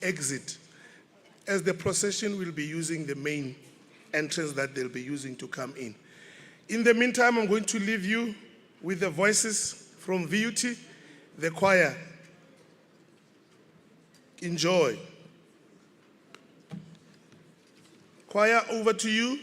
exit, as the procession will be using the main entrance that they'll be using to come in. In the meantime, I'm going to leave you with the voices from VUT, the choir. Enjoy. Choir, over to you.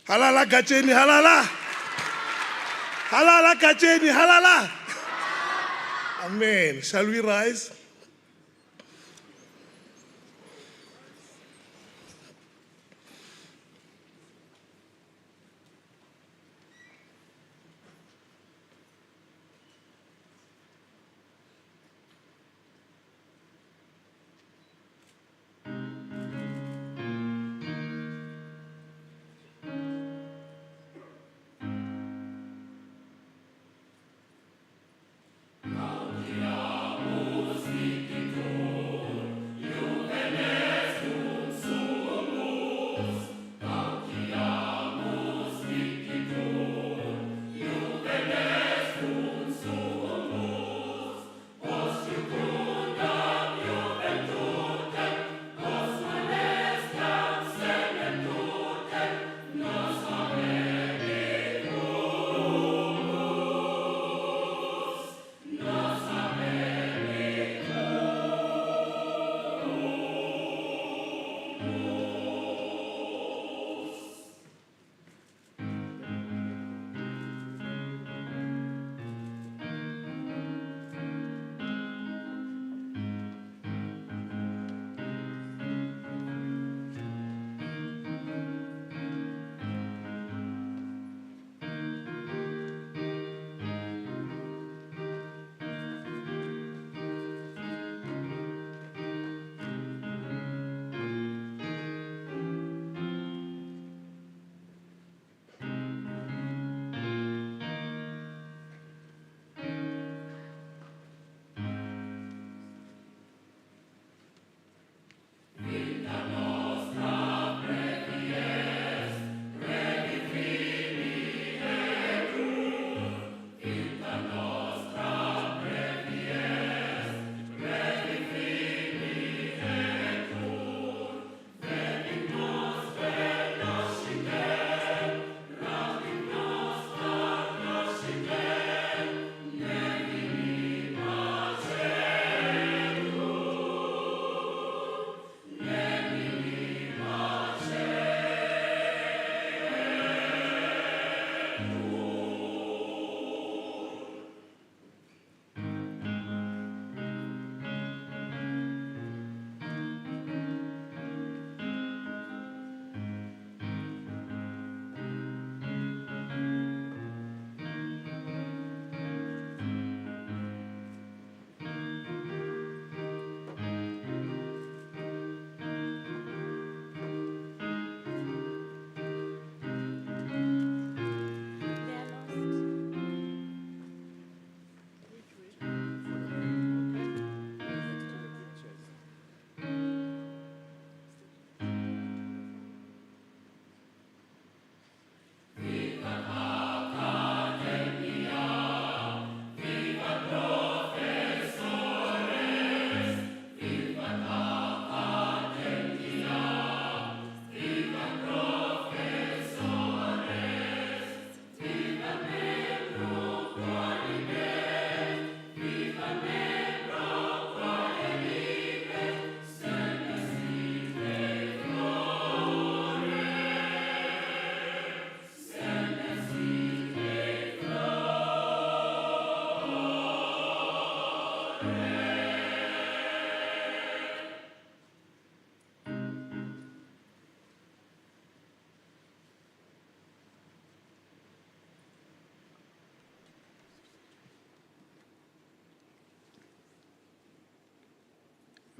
Halala Gacheni, halala. Halala Gacheni, halala. Amen. Shall we rise?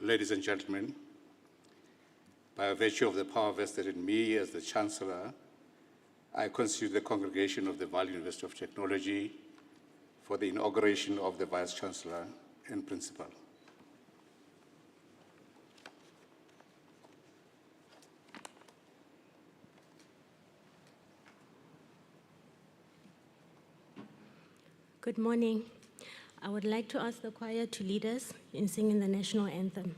Ladies and gentlemen, by virtue of the power vested in me as the Chancellor, I constitute the congregation of the Vaal University of Technology for the inauguration of the Vice-Chancellor and Principal. Good morning. I would like to ask the choir to lead us in singing the national anthem.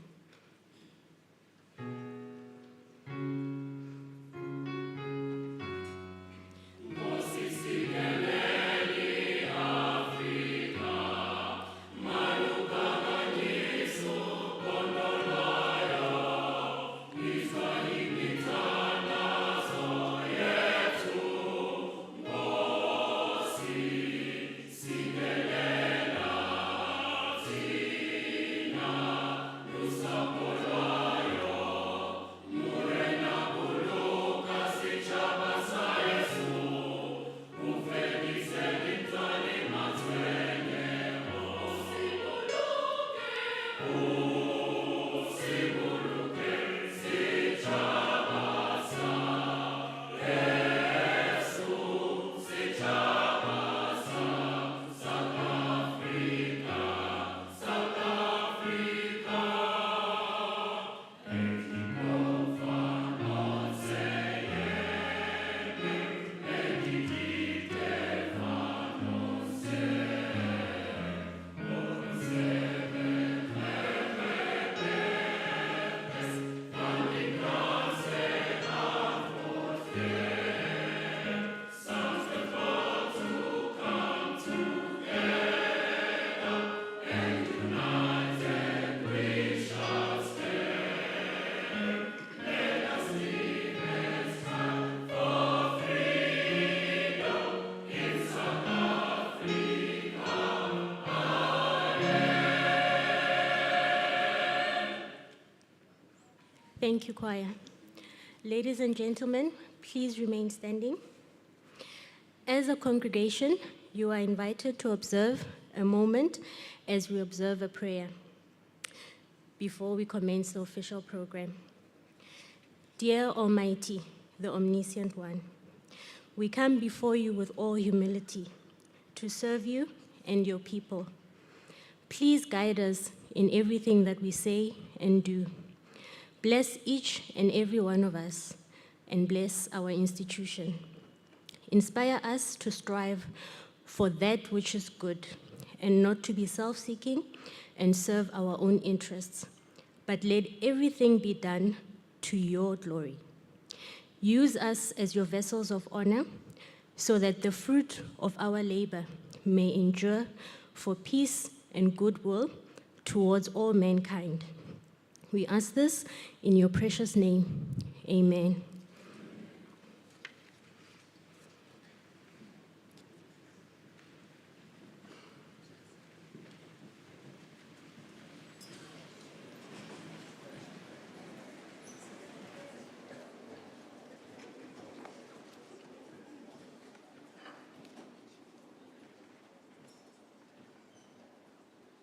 Israeli mitana zo yetu Thank you, choir. Ladies and gentlemen, please remain standing. As a congregation, you are invited to observe a moment as we observe a prayer before we commence the official program. Dear Almighty, the Omniscient One, we come before you with all humility to serve you and your people. Please guide us in everything that we say and do. Bless each and every one of us and bless our institution. Inspire us to strive for that which is good and not to be self-seeking and serve our own interests, but let everything be done to your glory. Use us as your vessels of honor so that the fruit of our labor may endure for peace and goodwill towards all mankind. We ask this in your precious name. Amen.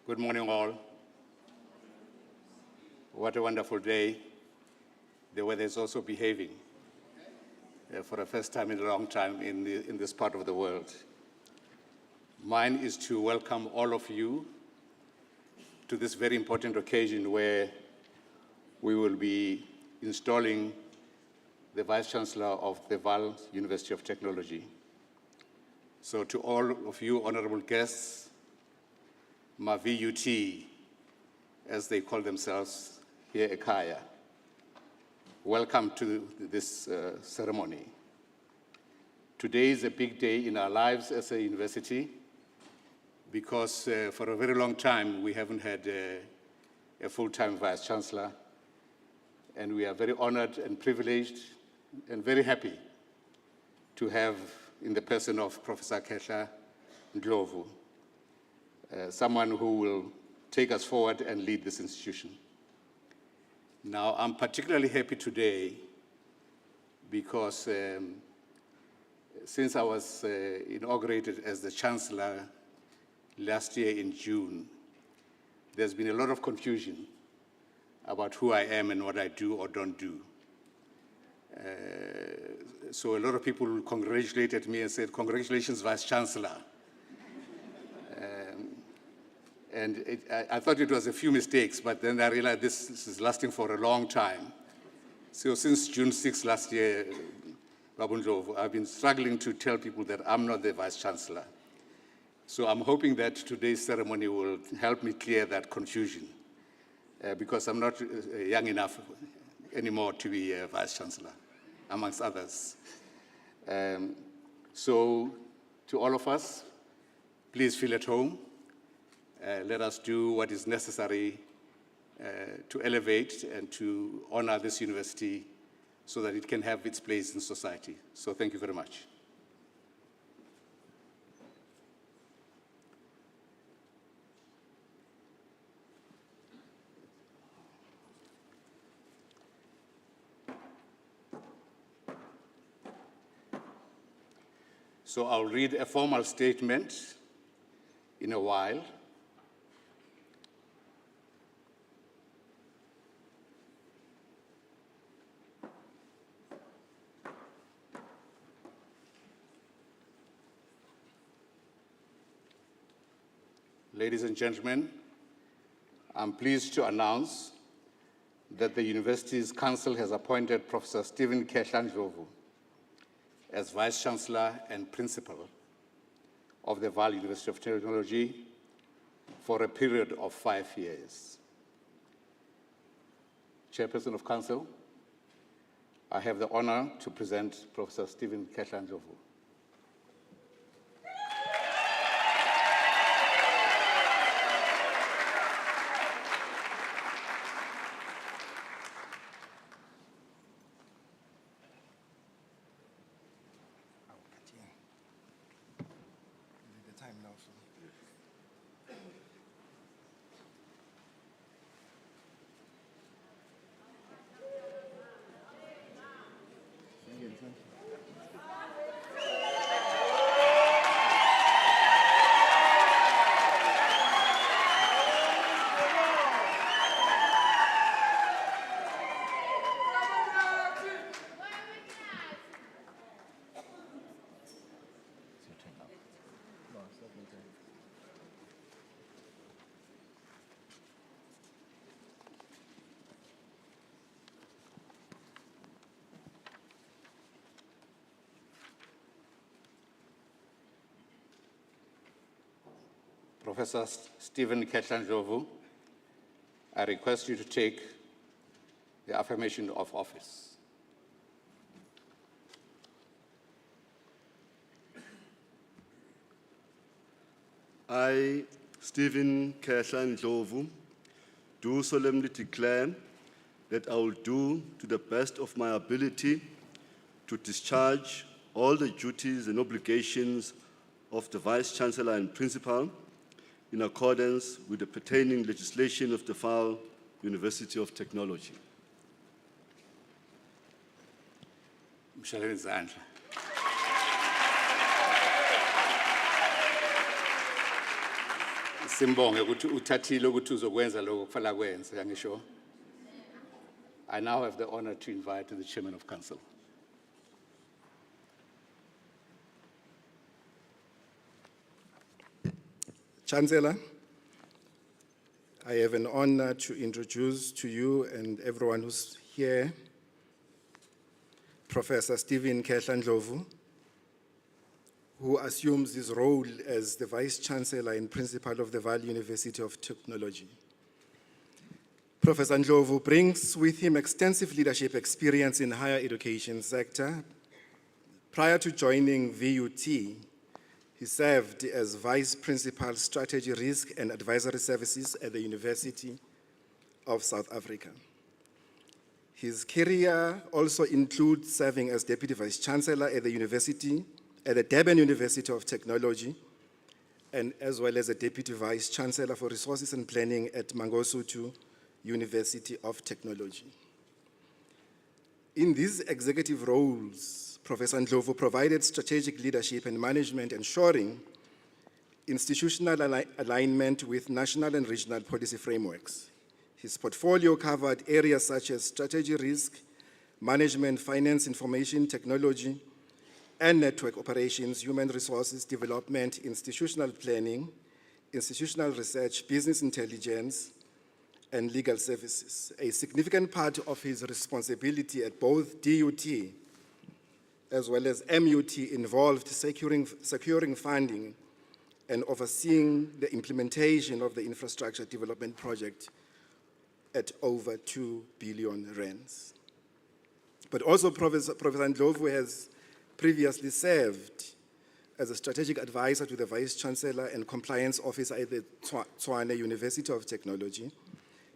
Good morning, all. What a wonderful day. The weather is also behaving for the first time in a long time in this part of the world. Mine is to welcome all of you to this very important occasion where we will be installing the Vice-Chancellor of the Vaal University of Technology. So to all of you honorable guests, my VUT, as they call themselves here at Khehla, welcome to this ceremony. Today is a big day in our lives as a university because for a very long time we haven't had a full-time Vice-Chancellor, and we are very honored and privileged and very happy to have in the person of Professor Khehla Ndlovu, someone who will take us forward and lead this institution. Now, I'm particularly happy today because since I was inaugurated as the Chancellor last year in June, there's been a lot of confusion about who I am and what I do or don't do. So a lot of people congratulated me and said, "Congratulations, Vice-Chancellor." And I thought it was a few mistakes, but then I realized this is lasting for a long time. So since June 6 last year, Babu Ndlovu, I've been struggling to tell people that I'm not the Vice-Chancellor. So I'm hoping that today's ceremony will help me clear that confusion, because I'm not young enough anymore to be a Vice-Chancellor, amongst others. So to all of us, please feel at home. Let us do what is necessary to elevate and to honor this university so that it can have its place in society. So thank you very much. So I'll read a formal statement in a while. Ladies and gentlemen, I'm pleased to announce that the university's council has appointed Professor Khehla Ndlovu as Vice-Chancellor and Principal of the Vaal University of Technology for a period of 5 years. Chairperson of Council, I have the honor to present Professor Khehla Ndlovu. Professor Stephen Khehla Ndlovu, I request you to take the affirmation of office. I, Stephen Khehla Ndlovu, do solemnly declare that I will do to the best of my ability to discharge all the duties and obligations of the Vice-Chancellor and Principal in accordance with the pertaining legislation of the Vaal University of Technology. Mshaleni izandla. Simbonge ukuthi uthathile ukuthi uzokwenza lokho kufanele akwenze, yangisho. I now have the honor to invite the Chairman of Council. Chancellor, I have an honor to introduce to you and everyone who's here Professor Stephen Khehla Ndlovu, who assumes his role as the Vice-Chancellor and Principal of the Vaal University of Technology. Professor Ndlovu brings with him extensive leadership experience in higher education sector. Prior to joining VUT, he served as Vice Principal Strategy Risk and Advisory Services at the University of South Africa. His career also includes serving as Deputy Vice-Chancellor at the Durban University of Technology, and as well as a Deputy Vice-Chancellor for Resources and Planning at Mangosuthu University of Technology. In these executive roles, Professor Ndlovu provided strategic leadership and management, ensuring institutional alignment with national and regional policy frameworks. His portfolio covered areas such as strategy risk, management, finance, information technology, and network operations, human resources development, institutional planning, institutional research, business intelligence, and legal services. A significant part of his responsibility at both DUT as well as MUT involved securing funding and overseeing the implementation of the infrastructure development project at over 2 billion rands. But also Professor Ndlovu has previously served as a strategic advisor to the Vice-Chancellor and Compliance Officer at the Tshwane University of Technology.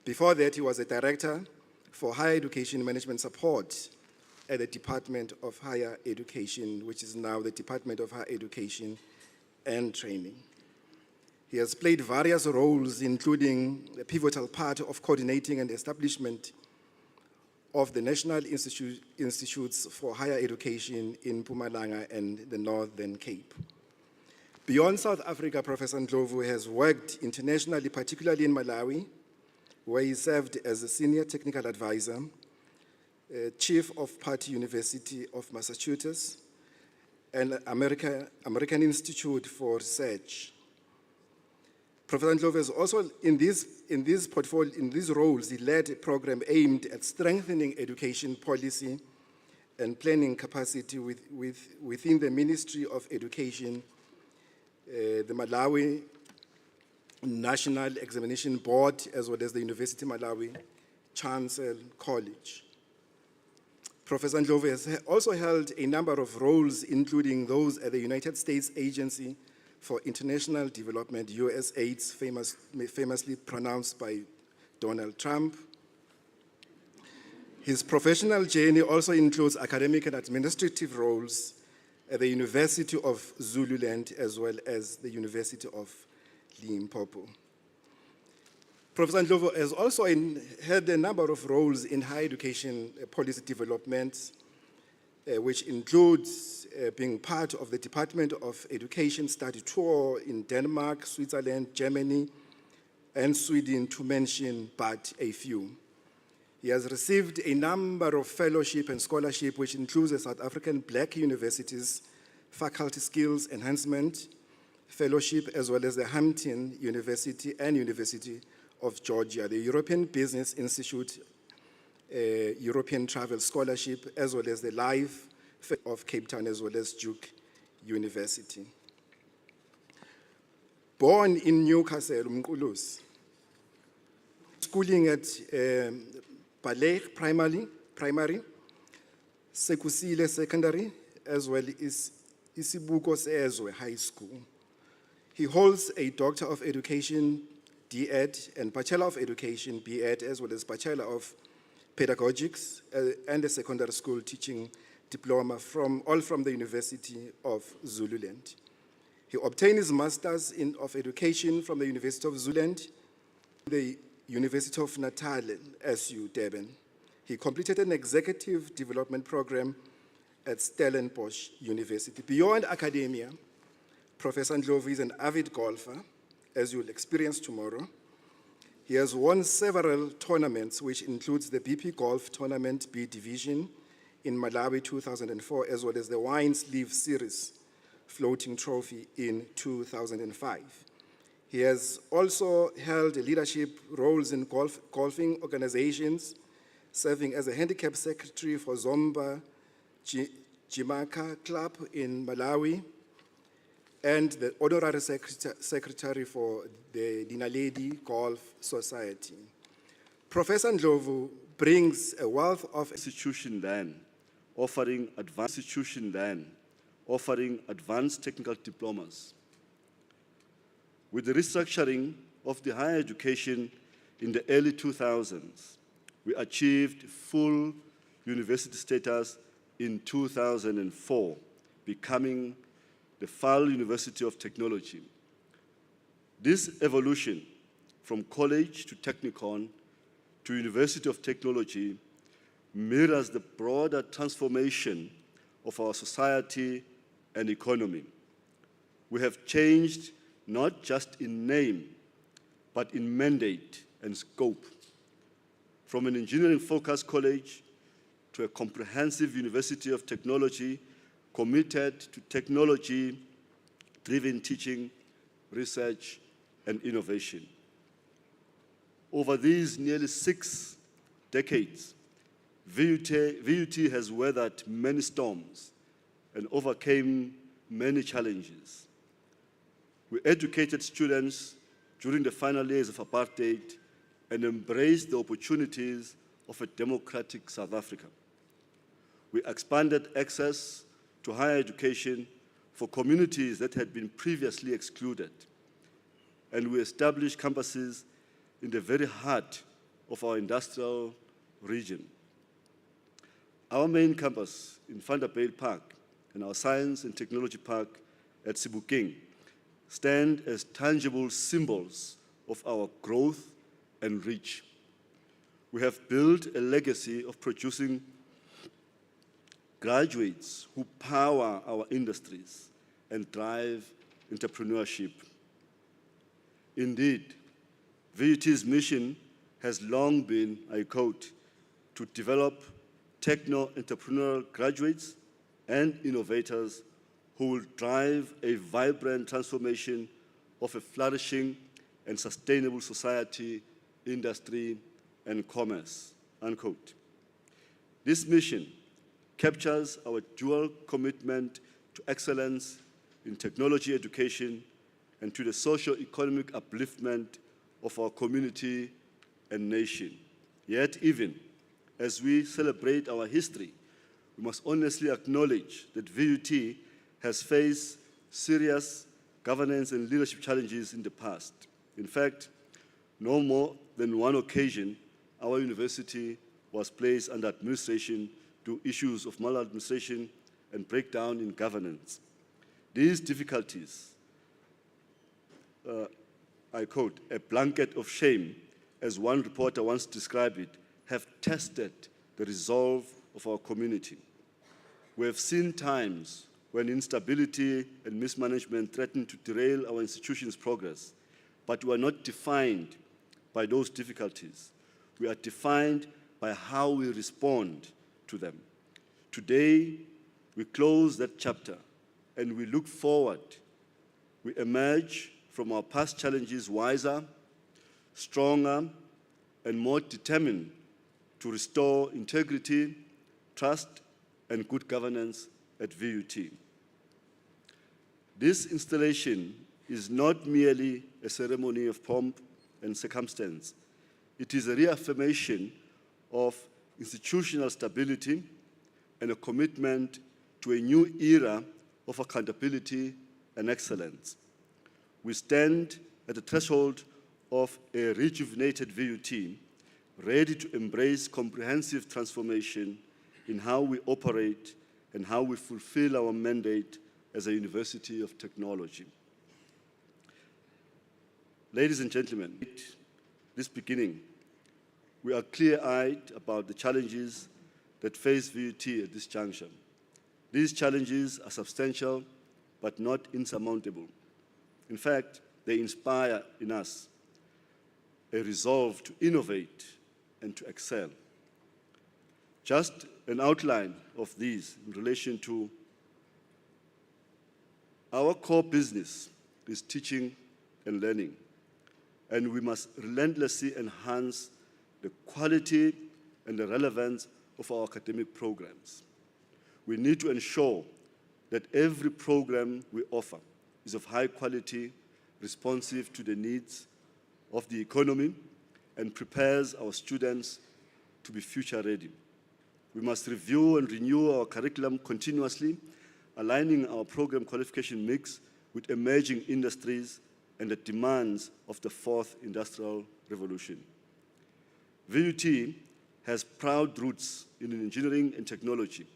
Before that, he was a director for higher education management support at the Department of Higher Education, which is now the Department of Higher Education and Training. He has played various roles, including a pivotal part of coordinating and establishment of the National Institutes for Higher Education in Mpumalanga and the Northern Cape. Beyond South Africa, Professor Ndlovu has worked internationally, particularly in Malawi, where he served as a senior technical advisor, chief of Party University of Massachusetts, and American Institute for Research. Professor Ndlovu has also, in these roles, he led a program aimed at strengthening education policy and planning capacity within the Ministry of Education, the Malawi National Examination Board, as well as the University of Malawi Chancellor College. Professor Ndlovu has also held a number of roles, including those at the United States Agency for International Development, USAID, famously pronounced by Donald Trump. His professional journey also includes academic and administrative roles at the University of Zululand, as well as the University of Limpopo. Professor Ndlovu has also had a number of roles in higher education policy development, which includes being part of the Department of Education study tour in Denmark, Switzerland, Germany, and Sweden, to mention but a few. He has received a number of fellowship and scholarship, which includes the South African Black Universities Faculty Skills Enhancement Fellowship, as well as the Hampton University and University of Georgia, the European Business Institute European Travel Scholarship, as well as the Life of Cape Town, as well as Duke University. Born in Newcastle, Umqulusi, schooling at Ballet Primary, Sekusile Secondary, as well as Isibuko Sezwe High School. He holds a Doctor of Education, D.Ed, and Bachelor of Education, B.Ed, as well as Bachelor of Pedagogics, and a secondary school teaching diploma all from the University of Zululand. He obtained his Masters of Education from the University of Zululand, the University of Natal, SU, Durban. He completed an executive development program at Stellenbosch University. Beyond academia, Professor Ndlovu is an avid golfer, as you'll experience tomorrow. He has won several tournaments, which includes the BP Golf Tournament B Division in Malawi 2004, as well as the Wine Sleeve Series Floating Trophy in 2005. He has also held leadership roles in golfing organizations, serving as a handicap secretary for Zomba Jimaka Club in Malawi, and the honorary secretary for the Dinaledi Golf Society. Professor Ndlovu brings a wealth of Institution then offering advanced technical diplomas. With the restructuring of the higher education in the early 2000s, we achieved full university status in 2004, becoming the Vaal University of Technology. This evolution from college to Technikon to University of Technology mirrors the broader transformation of our society and economy. We have changed not just in name, but in mandate and scope. From an engineering-focused college to a comprehensive University of Technology committed to technology-driven teaching, research, and innovation. Over these nearly 6 decades, VUT has weathered many storms and overcame many challenges. We educated students during the final years of apartheid and embraced the opportunities of a democratic South Africa. We expanded access to higher education for communities that had been previously excluded. And we established campuses in the very heart of our industrial region. Our main campus in Vanderbilt Park and our Science and Technology Park at Sebokeng stand as tangible symbols of our growth and reach. We have built a legacy of producing graduates who power our industries and drive entrepreneurship. Indeed, VUT's mission has long been, I quote, to develop techno-entrepreneurial graduates and innovators who will drive a vibrant transformation of a flourishing and sustainable society, industry, and commerce, unquote. This mission captures our dual commitment to excellence in technology education and to the socio-economic upliftment of our community and nation. Yet even as we celebrate our history, we must honestly acknowledge that VUT has faced serious governance and leadership challenges in the past. In fact, no more than one occasion, our university was placed under administration due to issues of maladministration and breakdown in governance. These difficulties, I quote, a blanket of shame, as one reporter once described it, have tested the resolve of our community. We have seen times when instability and mismanagement threaten to derail our institution's progress, but we are not defined by those difficulties. We are defined by how we respond to them. Today, we close that chapter and we look forward. We emerge from our past challenges wiser, stronger, and more determined to restore integrity, trust, and good governance at VUT. This installation is not merely a ceremony of pomp and circumstance. It is a reaffirmation of institutional stability and a commitment to a new era of accountability and excellence. We stand at the threshold of a rejuvenated VUT, ready to embrace comprehensive transformation in how we operate and how we fulfill our mandate as a university of technology. Ladies and gentlemen, at this beginning, we are clear-eyed about the challenges that face VUT at this juncture. These challenges are substantial, but not insurmountable. In fact, they inspire in us a resolve to innovate and to excel. Just an outline of these in relation to our core business is teaching and learning, and we must relentlessly enhance the quality and the relevance of our academic programs. We need to ensure that every program we offer is of high quality, responsive to the needs of the economy, and prepares our students to be future ready. We must review and renew our curriculum continuously, aligning our program qualification mix with emerging industries and the demands of the fourth industrial revolution. VUT has proud roots in engineering and technology,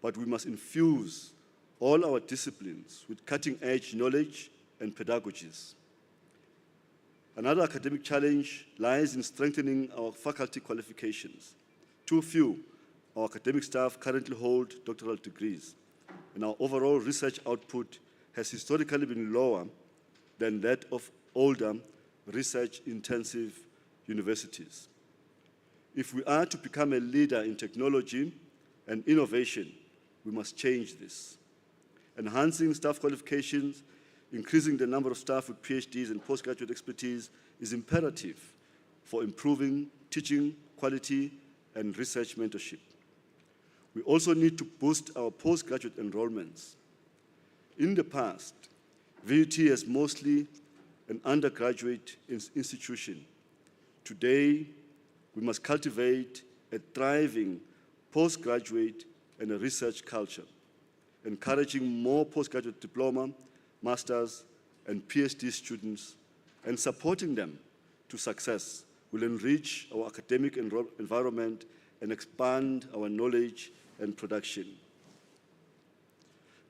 but we must infuse all our disciplines with cutting-edge knowledge and pedagogies. Another academic challenge lies in strengthening our faculty qualifications. Too few of our academic staff currently hold doctoral degrees, and our overall research output has historically been lower than that of older research-intensive universities. If we are to become a leader in technology and innovation, we must change this. Enhancing staff qualifications, increasing the number of staff with PhDs and postgraduate expertise is imperative for improving teaching quality and research mentorship. We also need to boost our postgraduate enrollments. In the past, VUT is mostly an undergraduate institution. Today, we must cultivate a thriving postgraduate and a research culture, encouraging more postgraduate diploma, master's, and PhD students, and supporting them to success will enrich our academic environment and expand our knowledge and production.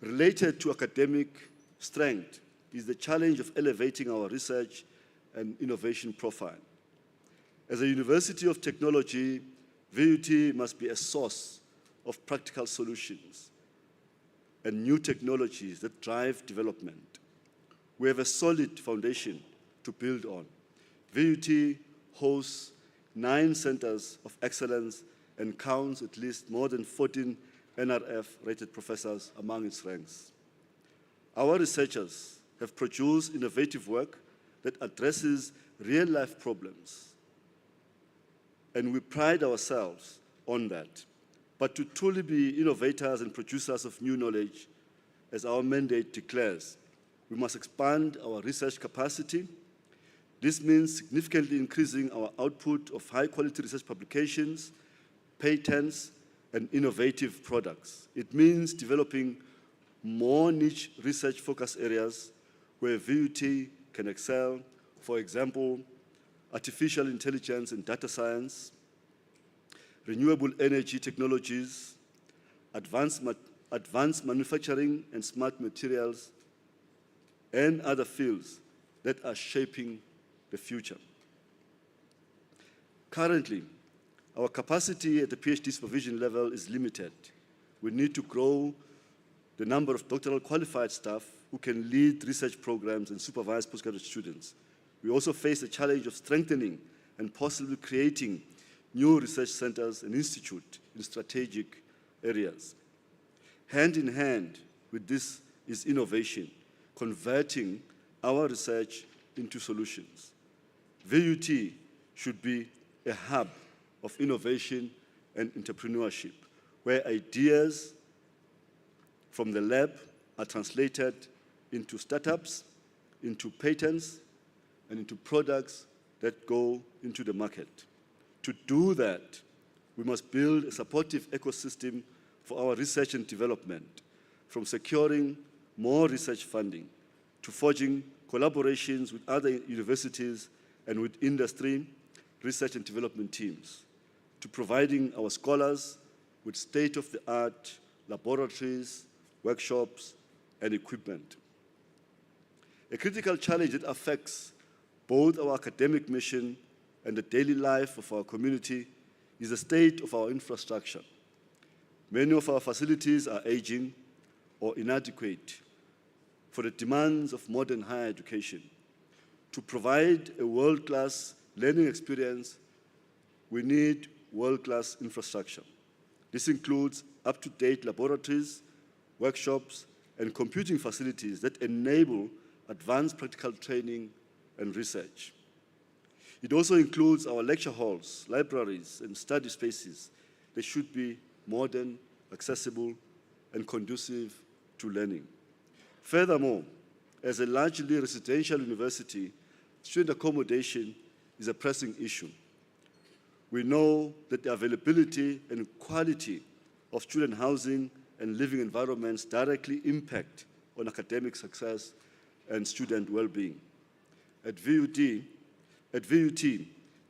Related to academic strength is the challenge of elevating our research and innovation profile. As a university of technology, VUT must be a source of practical solutions and new technologies that drive development. We have a solid foundation to build on. VUT hosts 9 centers of excellence and counts at least more than 14 NRF-rated professors among its ranks. Our researchers have produced innovative work that addresses real-life problems, and we pride ourselves on that. But to truly be innovators and producers of new knowledge, as our mandate declares, we must expand our research capacity. This means significantly increasing our output of high-quality research publications, patents, and innovative products. It means developing more niche research focus areas where VUT can excel, for example, artificial intelligence and data science, renewable energy technologies, advanced manufacturing and smart materials, and other fields that are shaping the future. Currently, our capacity at the PhD supervision level is limited. we need to grow the number of doctoral qualified staff who can lead research programs and supervise postgraduate students. We also face the challenge of strengthening and possibly creating new research centers and institutes in strategic areas. Hand in hand with this is innovation, converting our research into solutions. VUT should be a hub of innovation and entrepreneurship, where ideas from the lab are translated into startups, into patents, and into products that go into the market. To do that, we must build a supportive ecosystem for our research and development, from securing more research funding to forging collaborations with other universities and with industry, research and development teams, to providing our scholars with state-of-the-art laboratories, workshops, and equipment. A critical challenge that affects both our academic mission and the daily life of our community is the state of our infrastructure. Many of our facilities are aging or inadequate for the demands of modern higher education. To provide a world-class learning experience, we need world-class infrastructure. This includes up-to-date laboratories, workshops, and computing facilities that enable advanced practical training and research. It also includes our lecture halls, libraries, and study spaces. They should be modern, accessible, and conducive to learning. Furthermore, as a largely residential university, student accommodation is a pressing issue. We know that the availability and quality of student housing and living environments directly impact on academic success and student well-being. At VUT,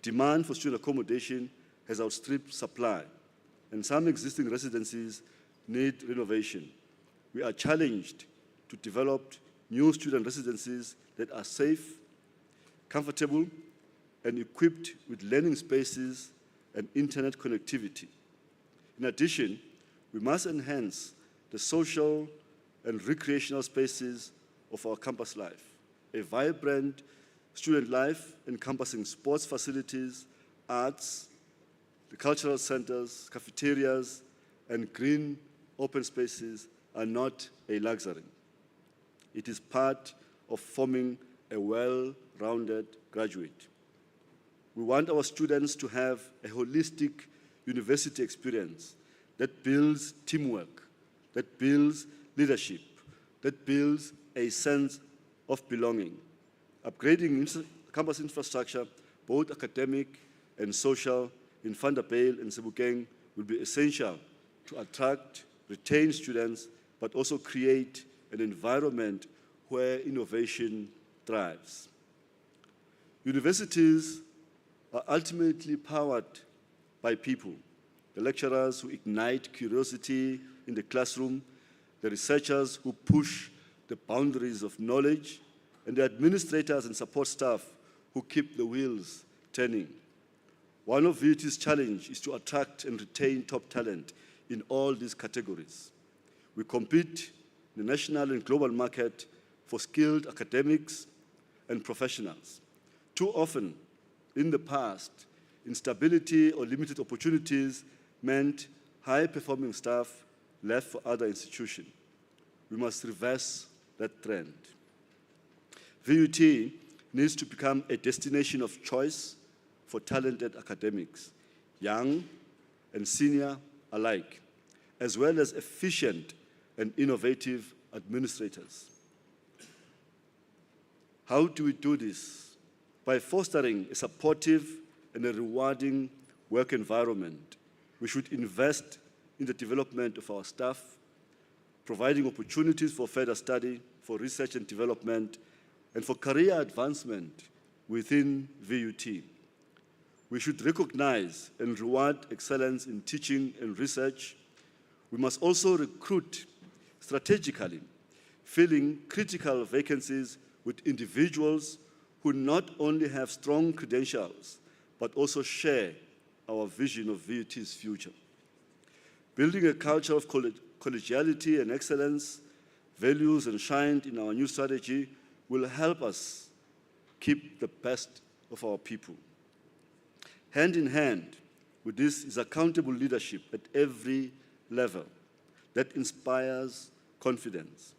demand for student accommodation has outstripped supply, and some existing residencies need renovation. We are challenged to develop new student residencies that are safe, comfortable, and equipped with learning spaces and internet connectivity. In addition, we must enhance the social and recreational spaces of our campus life. A vibrant student life encompassing sports facilities, arts, the cultural centers, cafeterias, and green open spaces are not a luxury. It is part of forming a well-rounded graduate. We want our students to have a holistic university experience that builds teamwork, that builds leadership, that builds a sense of belonging. Upgrading campus infrastructure, both academic and social, in Vanderbilt and Sebokeng will be essential to attract, retain students, but also create an environment where innovation thrives. Universities are ultimately powered by people, the lecturers who ignite curiosity in the classroom, the researchers who push the boundaries of knowledge, and the administrators and support staff who keep the wheels turning. One of VUT's challenges is to attract and retain top talent in all these categories. We compete in the national and global market for skilled academics and professionals. Too often, in the past, instability or limited opportunities meant high-performing staff left for other institutions. We must reverse that trend. VUT needs to become a destination of choice for talented academics, young and senior alike, as well as efficient and innovative administrators. How do we do this? By fostering a supportive and a rewarding work environment. We should invest in the development of our staff, providing opportunities for further study, for research and development, and for career advancement within VUT. We should recognize and reward excellence in teaching and research. We must also recruit strategically, filling critical vacancies with individuals who not only have strong credentials, but also share our vision of VUT's future. Building a culture of collegiality and excellence, values enshrined in our new strategy, will help us keep the best of our people. Hand in hand with this is accountable leadership at every level that inspires confidence.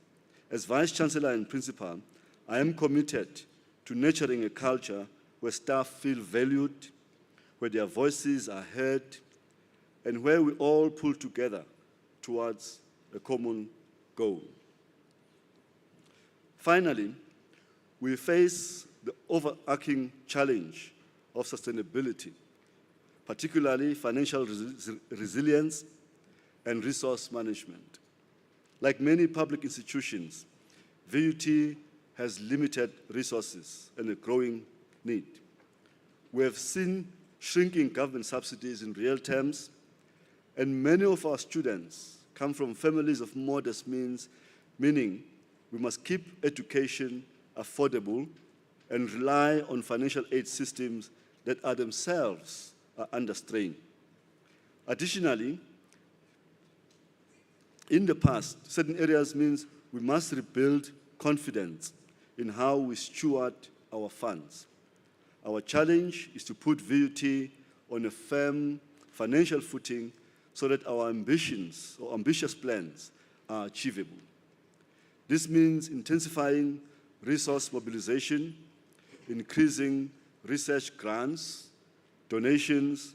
As Vice-Chancellor and Principal, I am committed to nurturing a culture where staff feel valued, where their voices are heard, and where we all pull together towards a common goal. Finally, we face the overarching challenge of sustainability, particularly financial resilience and resource management. Like many public institutions, VUT has limited resources and a growing need. We have seen shrinking government subsidies in real terms, and many of our students come from families of modest means, meaning we must keep education affordable and rely on financial aid systems that are themselves under strain. Additionally, in the past, certain areas means we must rebuild confidence in how we steward our funds. Our challenge is to put VUT on a firm financial footing so that our ambitions or ambitious plans are achievable. This means intensifying resource mobilization, increasing research grants, donations,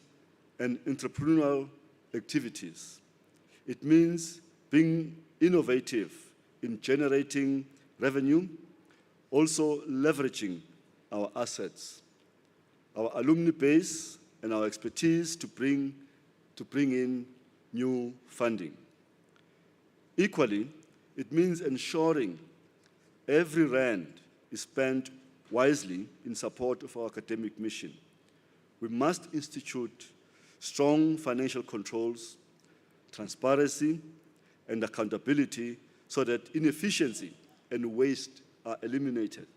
and entrepreneurial activities. It means being innovative in generating revenue, also leveraging our assets, our alumni base, and our expertise to bring in new funding. Equally, it means ensuring every rand is spent wisely in support of our academic mission. We must institute strong financial controls, transparency, and accountability so that inefficiency and waste are eliminated.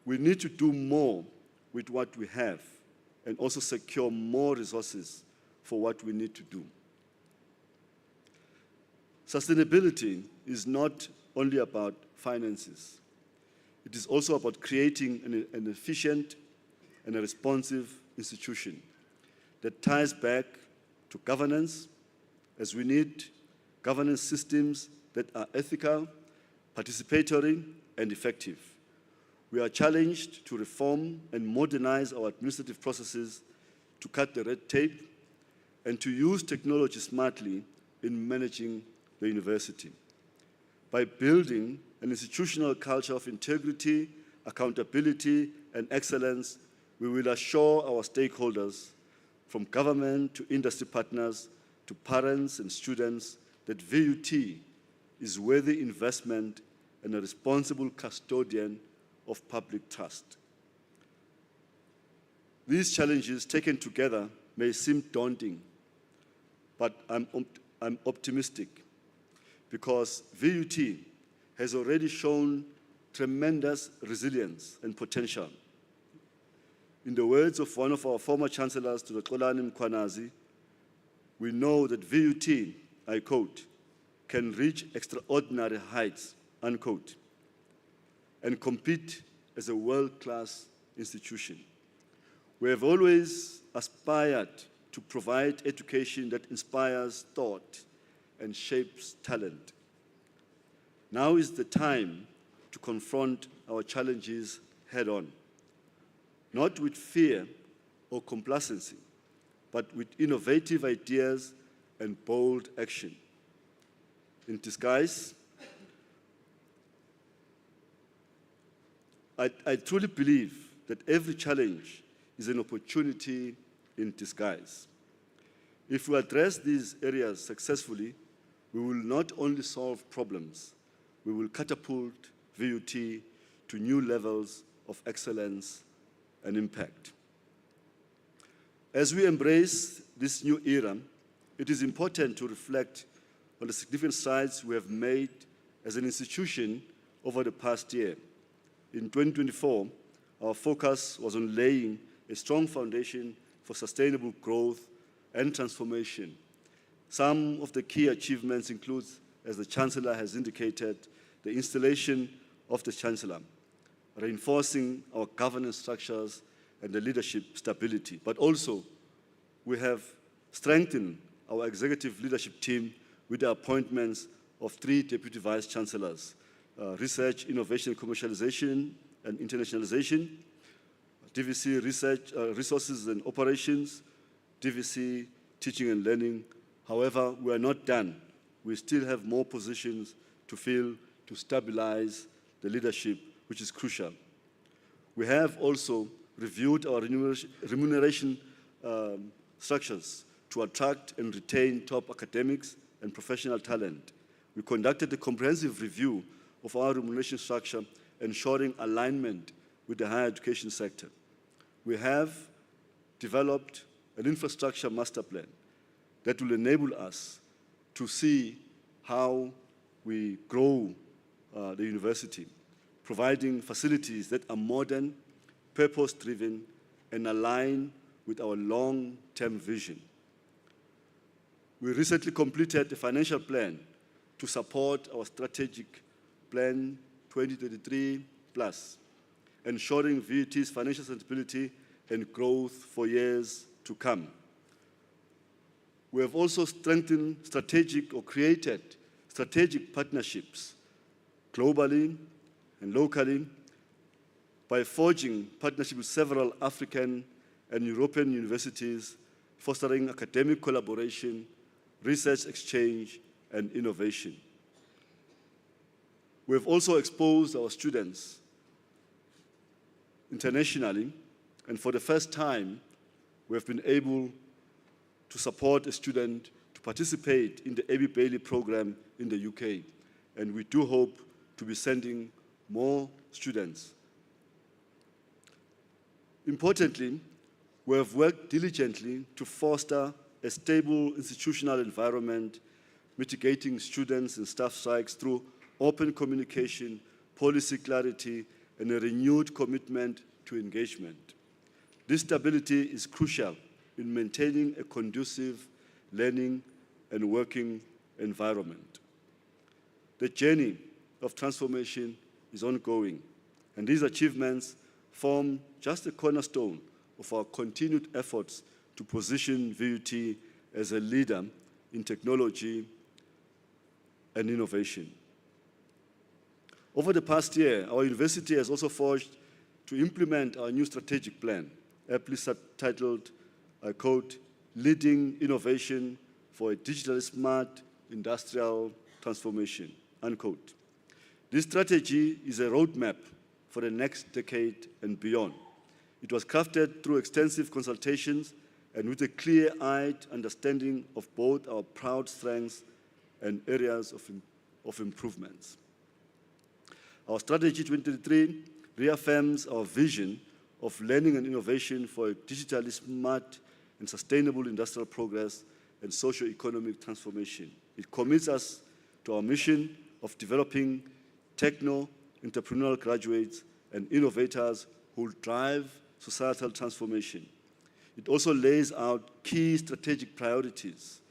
We need to do more with what we have and also secure more resources for what we need to do. Sustainability is not only about finances. It is also about creating an efficient and a responsive institution that ties back to governance, as we need governance systems that are ethical, participatory, and effective. We are challenged to reform and modernize our administrative processes to cut the red tape and to use technology smartly in managing the university. By building an institutional culture of integrity, accountability, and excellence, we will assure our stakeholders, from government to industry partners to parents and students, that VUT is worthy investment and a responsible custodian of public trust. These challenges taken together may seem daunting, but I'm optimistic because VUT has already shown tremendous resilience and potential. In the words of one of our former chancellors, Dr. Xolani Mkhwanazi, we know that VUT, I quote, can reach extraordinary heights, unquote, and compete as a world-class institution. We have always aspired to provide education that inspires thought and shapes talent. Now is the time to confront our challenges head-on, not with fear or complacency, but with innovative ideas and bold action. In disguise, I truly believe that every challenge is an opportunity in disguise. If we address these areas successfully, we will not only solve problems, we will catapult VUT to new levels of excellence and impact. As we embrace this new era, it is important to reflect on the significant strides we have made as an institution over the past year. In 2024, our focus was on laying a strong foundation for sustainable growth and transformation. Some of the key achievements include, as the Chancellor has indicated, the installation of the Chancellor, reinforcing our governance structures and the leadership stability. But also, we have strengthened our executive leadership team with the appointments of 3 Deputy Vice-Chancellors, Research, Innovation, Commercialization and Internationalization, DVC Resources and Operations, DVC Teaching and Learning. However, we are not done. We still have more positions to fill to stabilize the leadership, which is crucial. We have also reviewed our remuneration structures to attract and retain top academics and professional talent. We conducted a comprehensive review of our remuneration structure, ensuring alignment with the higher education sector. We have developed an infrastructure master plan that will enable us to see how we grow the university, providing facilities that are modern, purpose-driven, and align with our long-term vision. We recently completed a financial plan to support our strategic plan 2033 plus, ensuring VUT's financial stability and growth for years to come. We have also strengthened created strategic partnerships globally and locally by forging partnerships with several African and European universities, fostering academic collaboration, research exchange, and innovation. We have also exposed our students internationally, and for the first time, we have been able to support a student to participate in the Abby Bailey program in the UK, and we do hope to be sending more students. Importantly, we have worked diligently to foster a stable institutional environment, mitigating students and staff strikes through open communication, policy clarity, and a renewed commitment to engagement. This stability is crucial in maintaining a conducive learning and working environment. The journey of transformation is ongoing, and these achievements form just a cornerstone of our continued efforts to position VUT as a leader in technology and innovation. Over the past year, our university has also forged to implement our new strategic plan, aptly subtitled, I quote, Leading Innovation for a Digitally Smart Industrial Transformation, unquote. This strategy is a roadmap for the next decade and beyond. It was crafted through extensive consultations and with a clear-eyed understanding of both our proud strengths and areas of improvements. Our strategy 2033 reaffirms our vision of learning and innovation for a digitally smart and sustainable industrial progress and socio-economic transformation. It commits us to our mission of developing techno-entrepreneurial graduates and innovators who will drive societal transformation. It also lays out key strategic priorities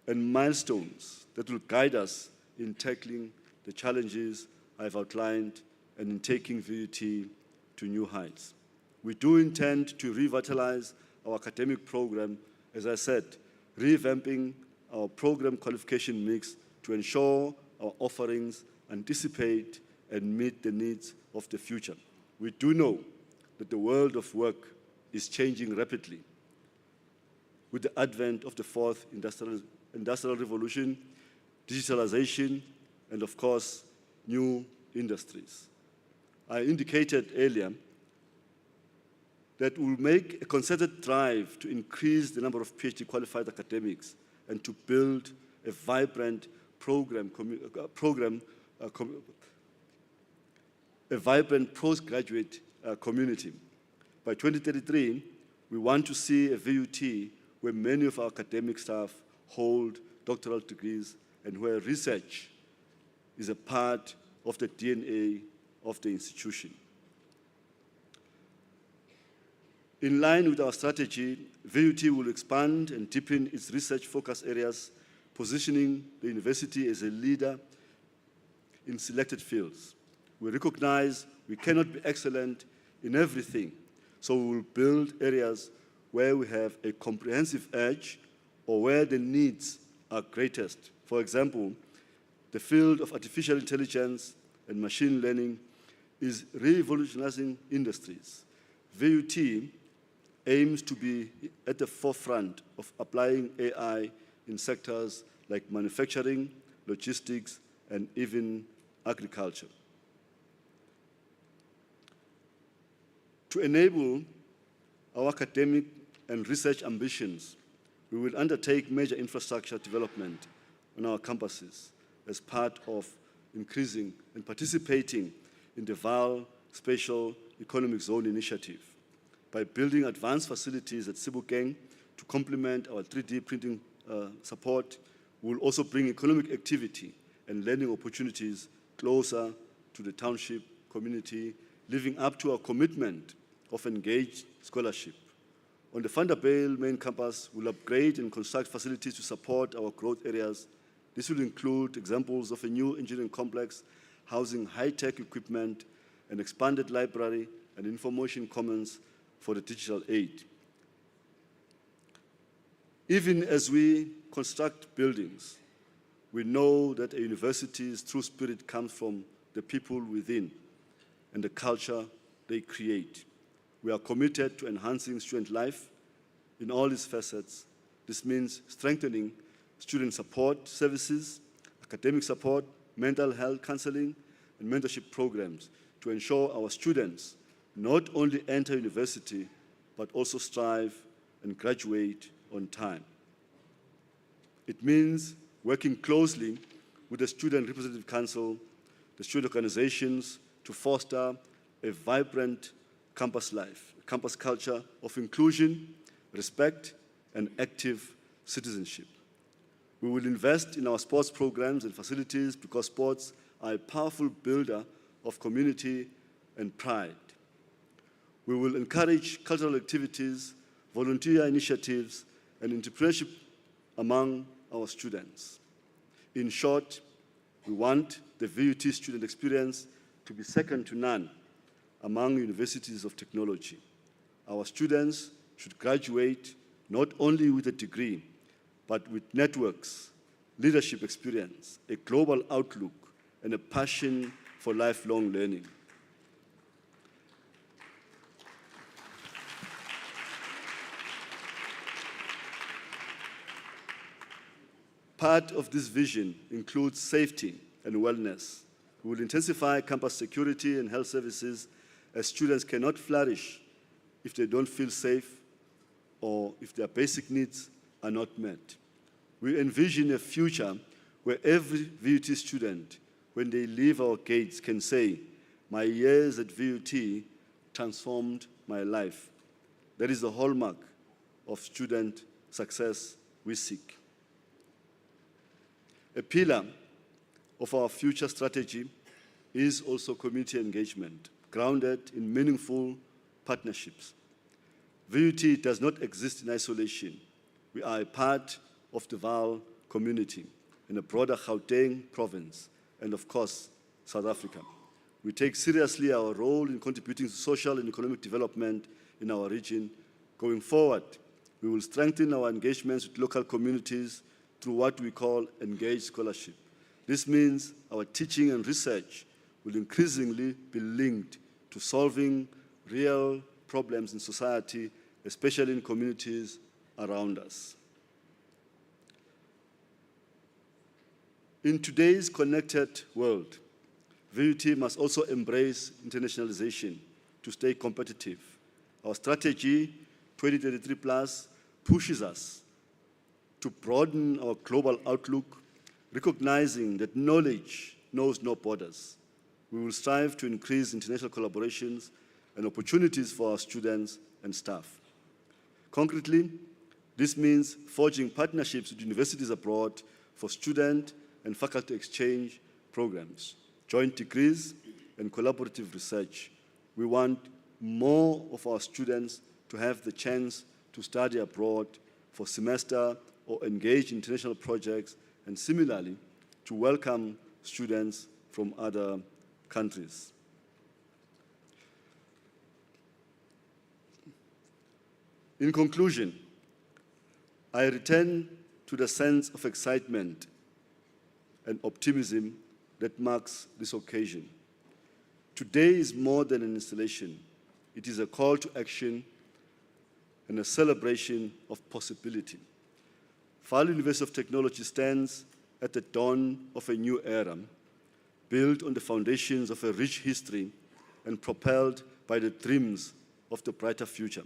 and milestones that will guide us in tackling the challenges I've outlined and in taking VUT to new heights. We do intend to revitalize our academic program, as I said, revamping our program qualification mix to ensure our offerings anticipate and meet the needs of the future. We do know that the world of work is changing rapidly with the advent of the fourth industrial revolution, digitalization, and of course, new industries. I indicated earlier that we'll make a concerted drive to increase the number of PhD qualified academics and to build a vibrant a vibrant postgraduate community. By 2033, we want to see a VUT where many of our academic staff hold doctoral degrees and where research is a part of the DNA of the institution. In line with our strategy, VUT will expand and deepen its research focus areas, positioning the university as a leader in selected fields. We recognize we cannot be excellent in everything, so we will build areas where we have a comprehensive edge or where the needs are greatest. For example, the field of artificial intelligence and machine learning is revolutionizing industries. VUT aims to be at the forefront of applying AI in sectors like manufacturing, logistics, and even agriculture. To enable our academic and research ambitions, we will undertake major infrastructure development on our campuses as part of increasing and participating in the Vaal Special Economic Zone initiative. By building advanced facilities at Sebokeng to complement our 3D printing support, we will also bring economic activity and learning opportunities closer to the township community, living up to our commitment of engaged scholarship. On the Vanderbijl main campus, we'll upgrade and construct facilities to support our growth areas. This will include examples of a new engineering complex housing high-tech equipment, an expanded library, and information commons for the digital age. Even as we construct buildings, we know that a university's true spirit comes from the people within and the culture they create. We are committed to enhancing student life in all its facets. This means strengthening student support services, academic support, mental health counseling, and mentorship programs to ensure our students not only enter university, but also strive and graduate on time. It means working closely with the Student Representative Council, the student organizations to foster a vibrant campus life, a campus culture of inclusion, respect, and active citizenship. We will invest in our sports programs and facilities because sports are a powerful builder of community and pride. We will encourage cultural activities, volunteer initiatives, and entrepreneurship among our students. In short, we want the VUT student experience to be second to none among universities of technology. Our students should graduate not only with a degree, but with networks, leadership experience, a global outlook, and a passion for lifelong learning. Part of this vision includes safety and wellness. We will intensify campus security and health services as students cannot flourish if they don't feel safe or if their basic needs are not met. We envision a future where every VUT student, when they leave our gates, can say, "My years at VUT transformed my life." That is the hallmark of student success we seek. A pillar of our future strategy is also community engagement, grounded in meaningful partnerships. VUT does not exist in isolation. We are a part of the Vaal community in a broader Gauteng province, and of course, South Africa. We take seriously our role in contributing to social and economic development in our region. Going forward, we will strengthen our engagements with local communities through what we call engaged scholarship. This means our teaching and research will increasingly be linked to solving real problems in society, especially in communities around us. In today's connected world, VUT must also embrace internationalization to stay competitive. Our strategy, 2033+, pushes us to broaden our global outlook, recognizing that knowledge knows no borders. We will strive to increase international collaborations and opportunities for our students and staff. Concretely, this means forging partnerships with universities abroad for student and faculty exchange programs, joint degrees, and collaborative research. We want more of our students to have the chance to study abroad for semester or engage in international projects, and similarly, to welcome students from other countries. In conclusion, I return to the sense of excitement and optimism that marks this occasion. Today is more than an installation. It is a call to action and a celebration of possibility. Vaal University of Technology stands at the dawn of a new era, built on the foundations of a rich history and propelled by the dreams of the brighter future.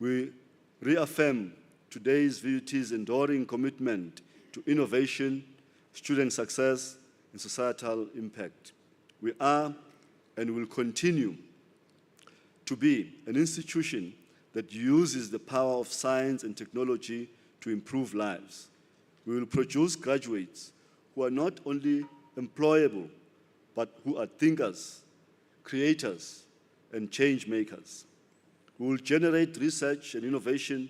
We reaffirm today's VUT's enduring commitment to innovation, student success, and societal impact. We are and will continue to be an institution that uses the power of science and technology to improve lives. We will produce graduates who are not only employable, but who are thinkers, creators, and change makers. We will generate research and innovation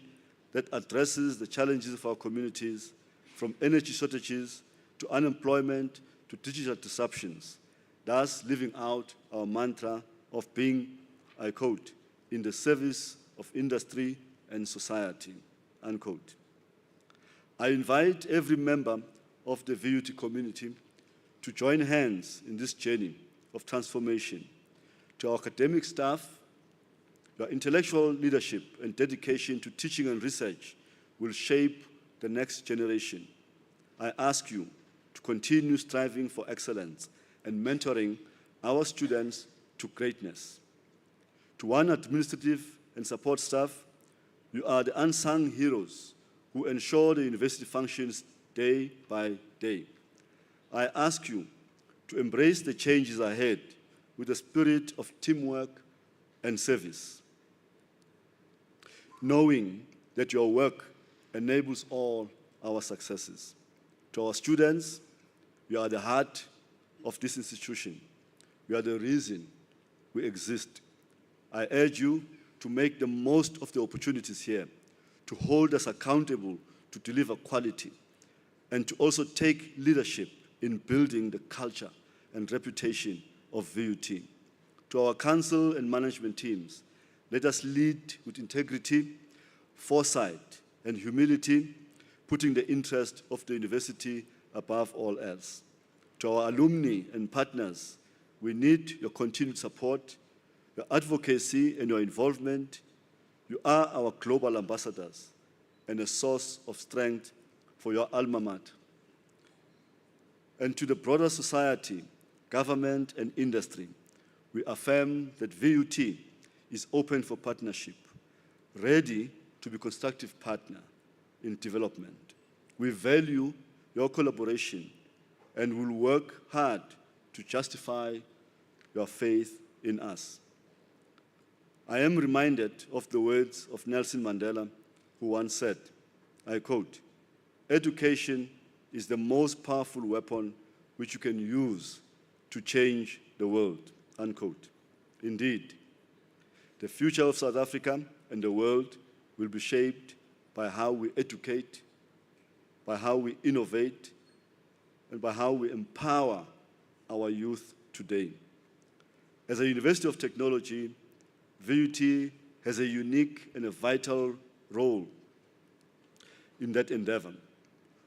that addresses the challenges of our communities, from energy shortages to unemployment to digital disruptions, thus living out our mantra of being, I quote, in the service of industry and society, unquote. I invite every member of the VUT community to join hands in this journey of transformation. To our academic staff, your intellectual leadership and dedication to teaching and research will shape the next generation. I ask you to continue striving for excellence and mentoring our students to greatness. To one administrative and support staff, you are the unsung heroes who ensure the university functions day by day. I ask you to embrace the changes ahead with a spirit of teamwork and service, knowing that your work enables all our successes. To our students, you are the heart of this institution. You are the reason we exist. I urge you to make the most of the opportunities here, to hold us accountable to deliver quality, and to also take leadership in building the culture and reputation of VUT. To our council and management teams, let us lead with integrity, foresight, and humility, putting the interest of the university above all else. To our alumni and partners, we need your continued support, your advocacy, and your involvement. You are our global ambassadors and a source of strength for your alma mater. And to the broader society, government, and industry, we affirm that VUT is open for partnership, ready to be a constructive partner in development. We value your collaboration and will work hard to justify your faith in us. I am reminded of the words of Nelson Mandela, who once said, I quote, "Education is the most powerful weapon which you can use to change the world," unquote. Indeed, the future of South Africa and the world will be shaped by how we educate, by how we innovate, and by how we empower our youth today. As a University of Technology, VUT has a unique and a vital role in that endeavor.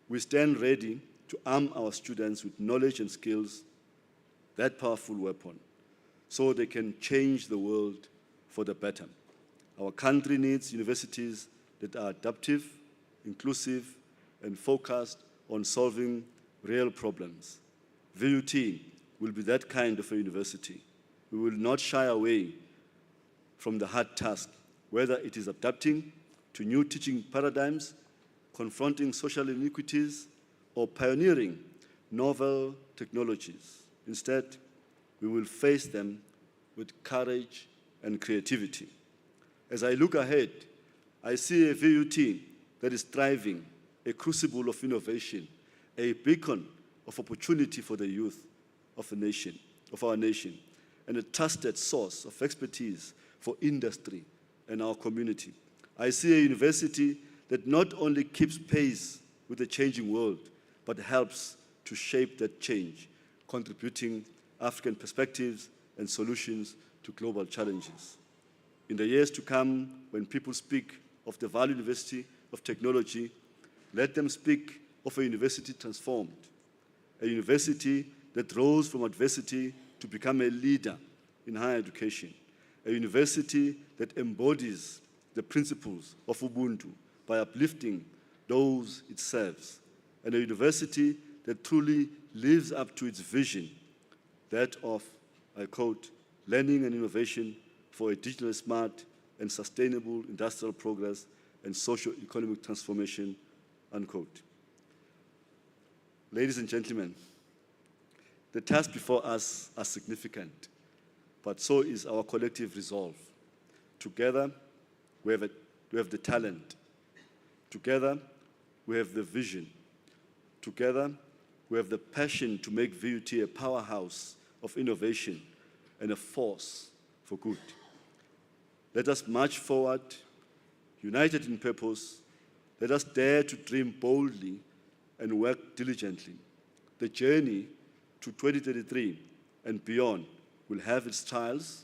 We stand ready to arm our students with knowledge and skills, that powerful weapon, so they can change the world for the better. Our country needs universities that are adaptive, inclusive, and focused on solving real problems. VUT will be that kind of a university. We will not shy away from the hard task, whether it is adapting to new teaching paradigms, confronting social inequities, or pioneering novel technologies. Instead, we will face them with courage and creativity. As I look ahead, I see a VUT that is thriving, a crucible of innovation, a beacon of opportunity for the youth of our nation, and a trusted source of expertise for industry and our community. I see a university that not only keeps pace with the changing world, but helps to shape that change, contributing African perspectives and solutions to global challenges. In the years to come, when people speak of the Vaal University of Technology, let them speak of a university transformed, a university that rose from adversity to become a leader in higher education, a university that embodies the principles of Ubuntu by uplifting those it serves, and a university that truly lives up to its vision, that of, I quote, learning and innovation for a digitally smart and sustainable industrial progress and socio-economic transformation, unquote. Ladies and gentlemen, the tasks before us are significant, but so is our collective resolve. Together, we have the talent. Together, we have the vision. Together, we have the passion to make VUT a powerhouse of innovation and a force for good. Let us march forward, united in purpose. Let us dare to dream boldly and work diligently. The journey to 2033 and beyond will have its trials,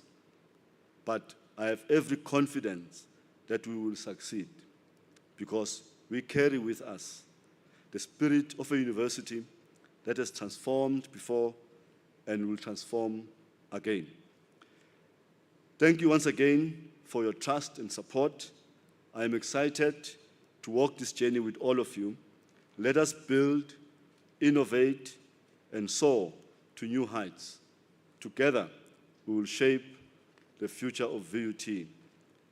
but I have every confidence that we will succeed because we carry with us the spirit of a university that has transformed before and will transform again. Thank you once again for your trust and support. I am excited to walk this journey with all of you. Let us build, innovate, and soar to new heights. Together, we will shape the future of VUT,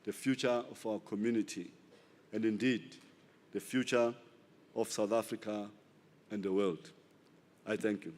the future of our community, and indeed, the future of South Africa and the world. I thank you.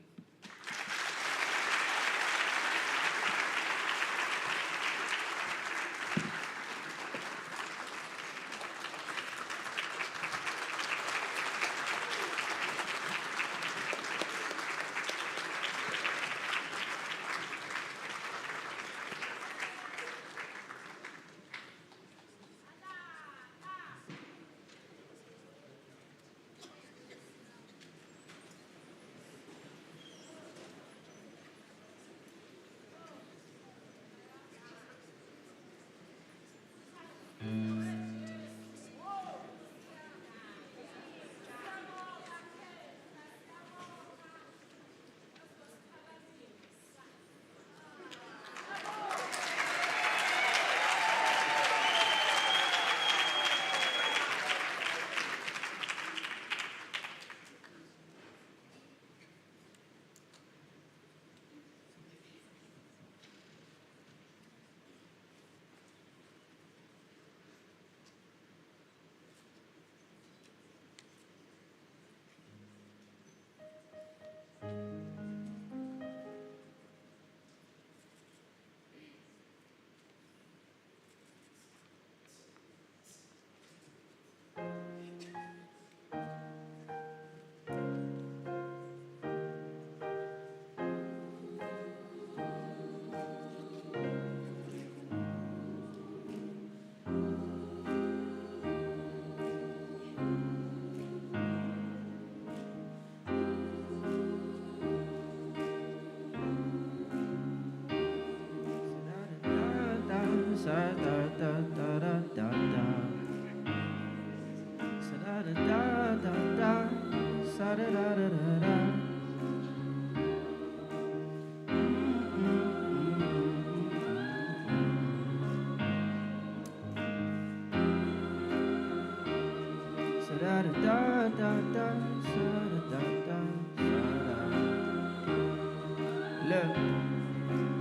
Look,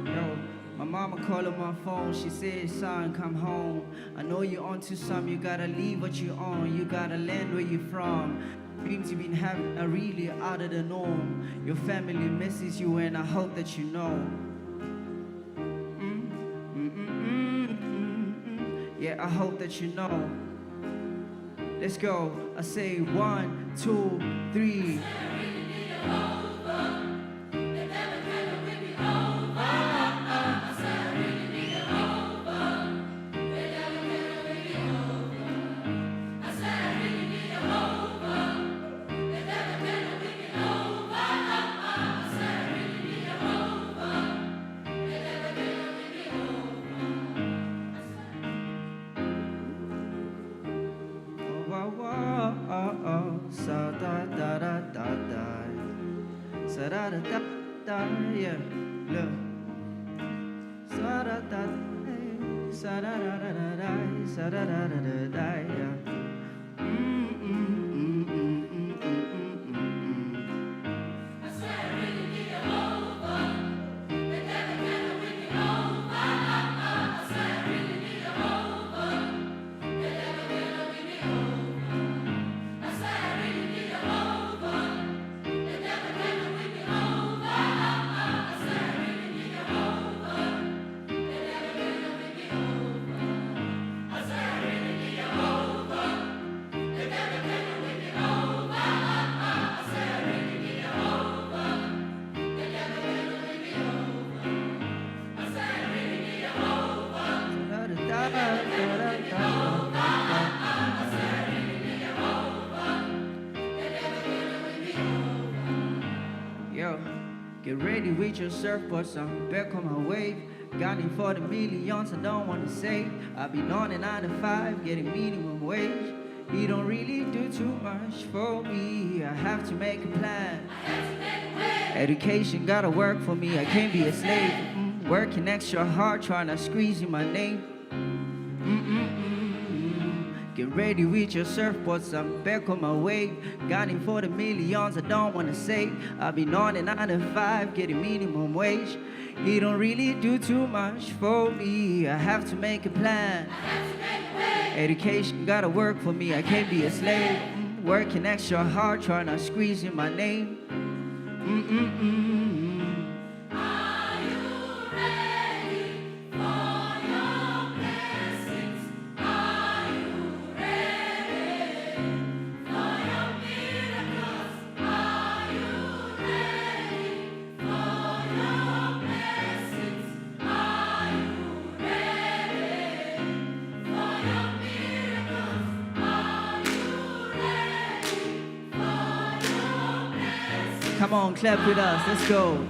yo, my mama called on my phone. She said, son, come home. I know you're onto some. You gotta leave what you own. You gotta land where you're from. Dreams you've been having are really out of the norm. Your family misses you, and I hope that you know. Yeah, I hope that you know. Let's go. I say 1, 2, 3. Sa-da-da-da-da, yeah, look. Sa-da-da-da, sa-da-da-da-da, sa-da-da-da-da, yeah. Yo, get ready with your surfboards, I'm back on my wave. Got it for the millions I don't wanna save. I've been on a 9 to 5, getting minimum wage. He don't really do too much for me. I have to make a plan. Education gotta work for me, I can't be a slave. Working extra hard, trying to squeeze in my name. Get ready with your surfboards, I'm back on my wave. Got it for the millions I don't wanna save. I've been on a 9 to 5, getting minimum wage. He don't really do too much for me. I have to make a plan. Education gotta work for me, I can't be a slave. Working extra hard, trying to squeeze in my name. Come on, clap with us, let's go.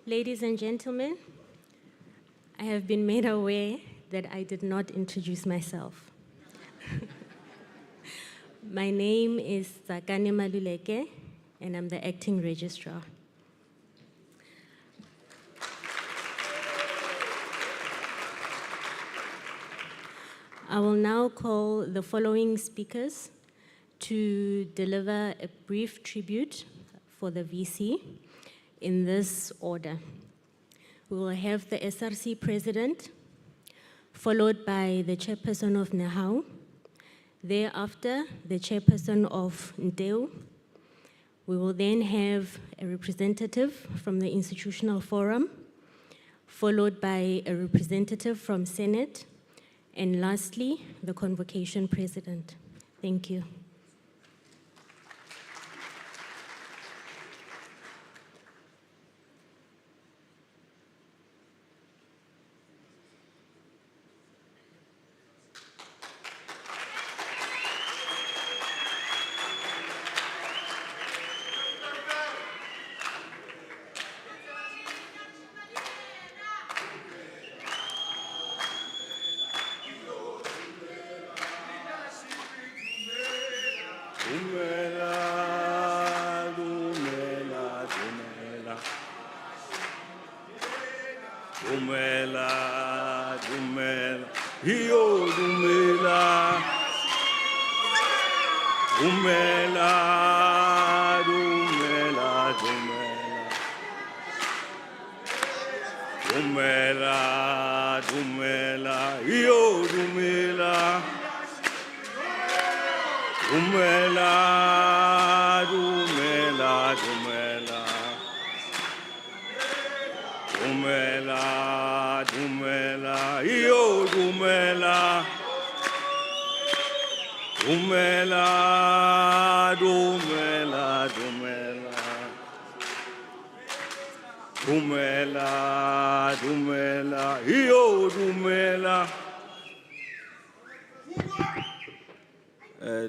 Ladies and gentlemen, I have been made aware that I did not introduce myself. My name is Zakane Maluleke, and I'm the acting registrar. I will now call the following speakers to deliver a brief tribute for the VC in this order. We will have the SRC president, followed by the chairperson of Nahau, thereafter the chairperson of Ndeu. We will then have a representative from the Institutional Forum, followed by a representative from Senate, and lastly, the Convocation president. Thank you.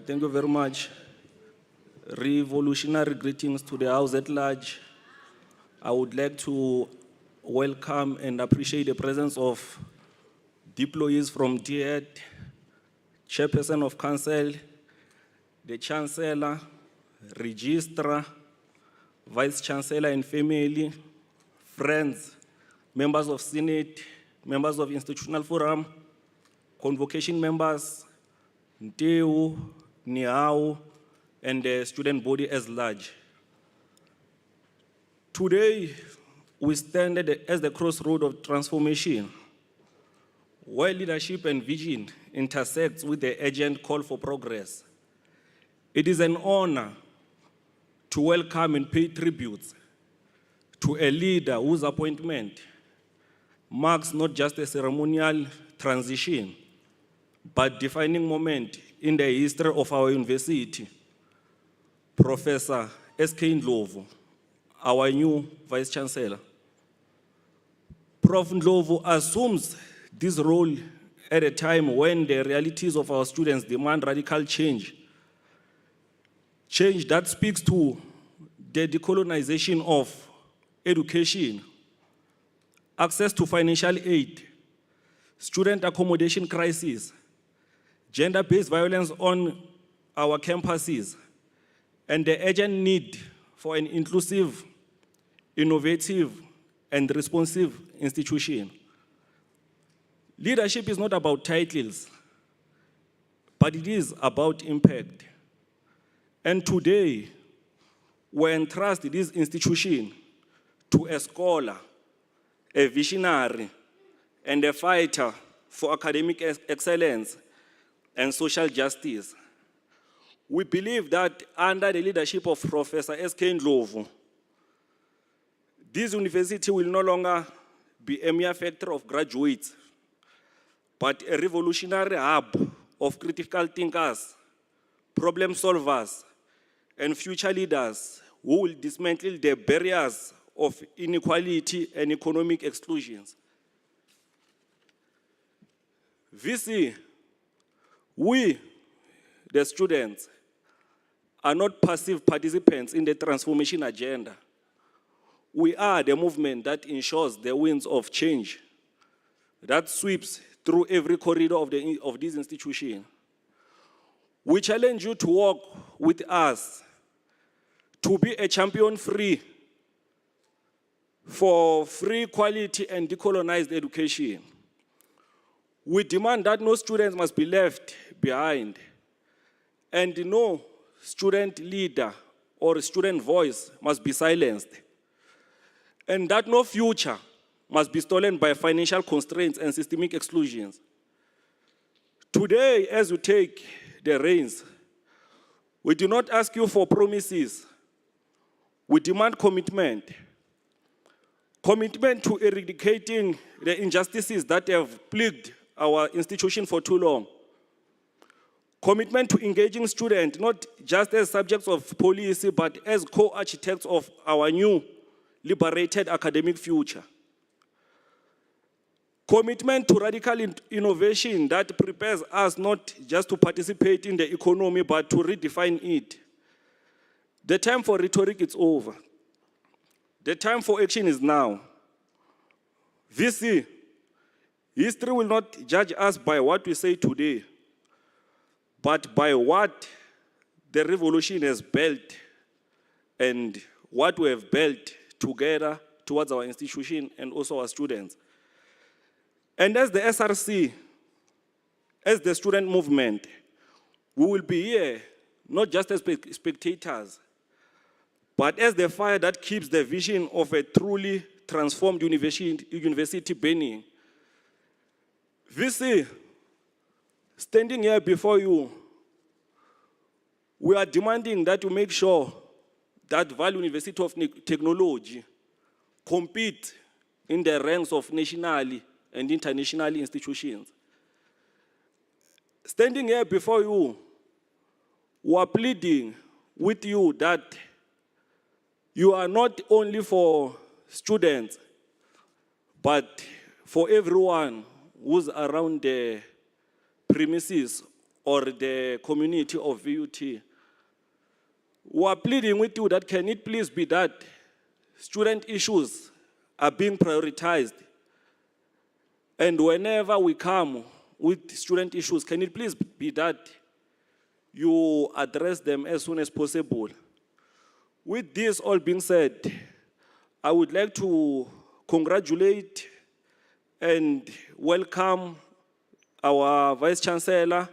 Thank you very much. Revolutionary greetings to the House at large. I would like to welcome and appreciate the presence of deployees from DHET, Chairperson of Council, the Chancellor, Registrar, Vice-Chancellor and family, friends, members of Senate, members of Institutional Forum, Convocation members, Ndeu, Niau, and the student body as large. Today, we stand as the crossroad of transformation, where leadership and vision intersects with the urgent call for progress. It is an honor to welcome and pay tributes to a leader whose appointment marks not just a ceremonial transition, but defining moment in the history of our university, Professor Khehla Ndlovu, our new Vice-Chancellor. Prof. Ndlovu assumes this role at a time when the realities of our students demand radical change. Change that speaks to the decolonization of education, access to financial aid, student accommodation crisis, gender-based violence on our campuses, and the urgent need for an inclusive, innovative, and responsive institution. Leadership is not about titles, but it is about impact. And today, we entrust this institution to a scholar, a visionary, and a fighter for academic excellence and social justice. We believe that under the leadership of Professor Khehla Ndlovu, this university will no longer be a mere factory of graduates, but a revolutionary hub of critical thinkers, problem solvers, and future leaders who will dismantle the barriers of inequality and economic exclusions. VC, we, the students, are not passive participants in the transformation agenda. We are the movement that ensures the winds of change that sweeps through every corridor of this institution. We challenge you to walk with us, to be a champion for free, quality, and decolonized education. We demand that no students must be left behind, and no student leader or student voice must be silenced, and that no future must be stolen by financial constraints and systemic exclusions. Today, as you take the reins, we do not ask you for promises. We demand commitment. Commitment to eradicating the injustices that have plagued our institution for too long. Commitment to engaging students, not just as subjects of policy, but as co-architects of our new liberated academic future. Commitment to radical innovation that prepares us not just to participate in the economy, but to redefine it. The time for rhetoric is over. The time for action is now. VC, history will not judge us by what we say today, but by what the revolution has built and what we have built together towards our institution and also our students. And as the SRC, as the student movement, we will be here not just as spectators, but as the fire that keeps the vision of a truly transformed university burning. VC, standing here before you, we are demanding that you make sure that Vaal University of Technology compete in the ranks of national and international institutions. Standing here before you, we are pleading with you that you are not only for students, but for everyone who's around the premises or the community of VUT. We are pleading with you that can it please be that student issues are being prioritized, and whenever we come with student issues, can it please be that you address them as soon as possible? With this all being said, I would like to congratulate and welcome our Vice-Chancellor,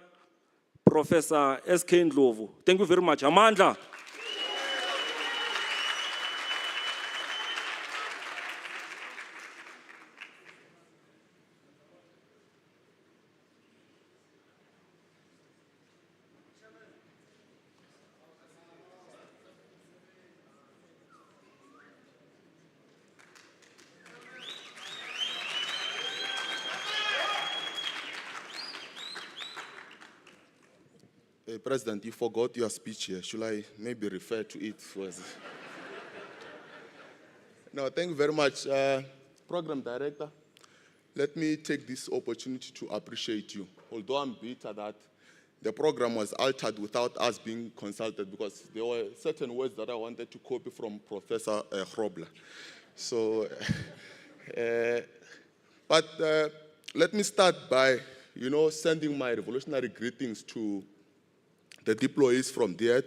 Professor Khehla Ndlovu. Thank you very much. Amandla. President, you forgot your speech here. Should I maybe refer to it first? No, thank you very much. Program Director, let me take this opportunity to appreciate you. Although I'm bitter that the program was altered without us being consulted, because there were certain words that I wanted to copy from Professor Grobler. So, but let me start by, sending my revolutionary greetings to the deployees from DIET,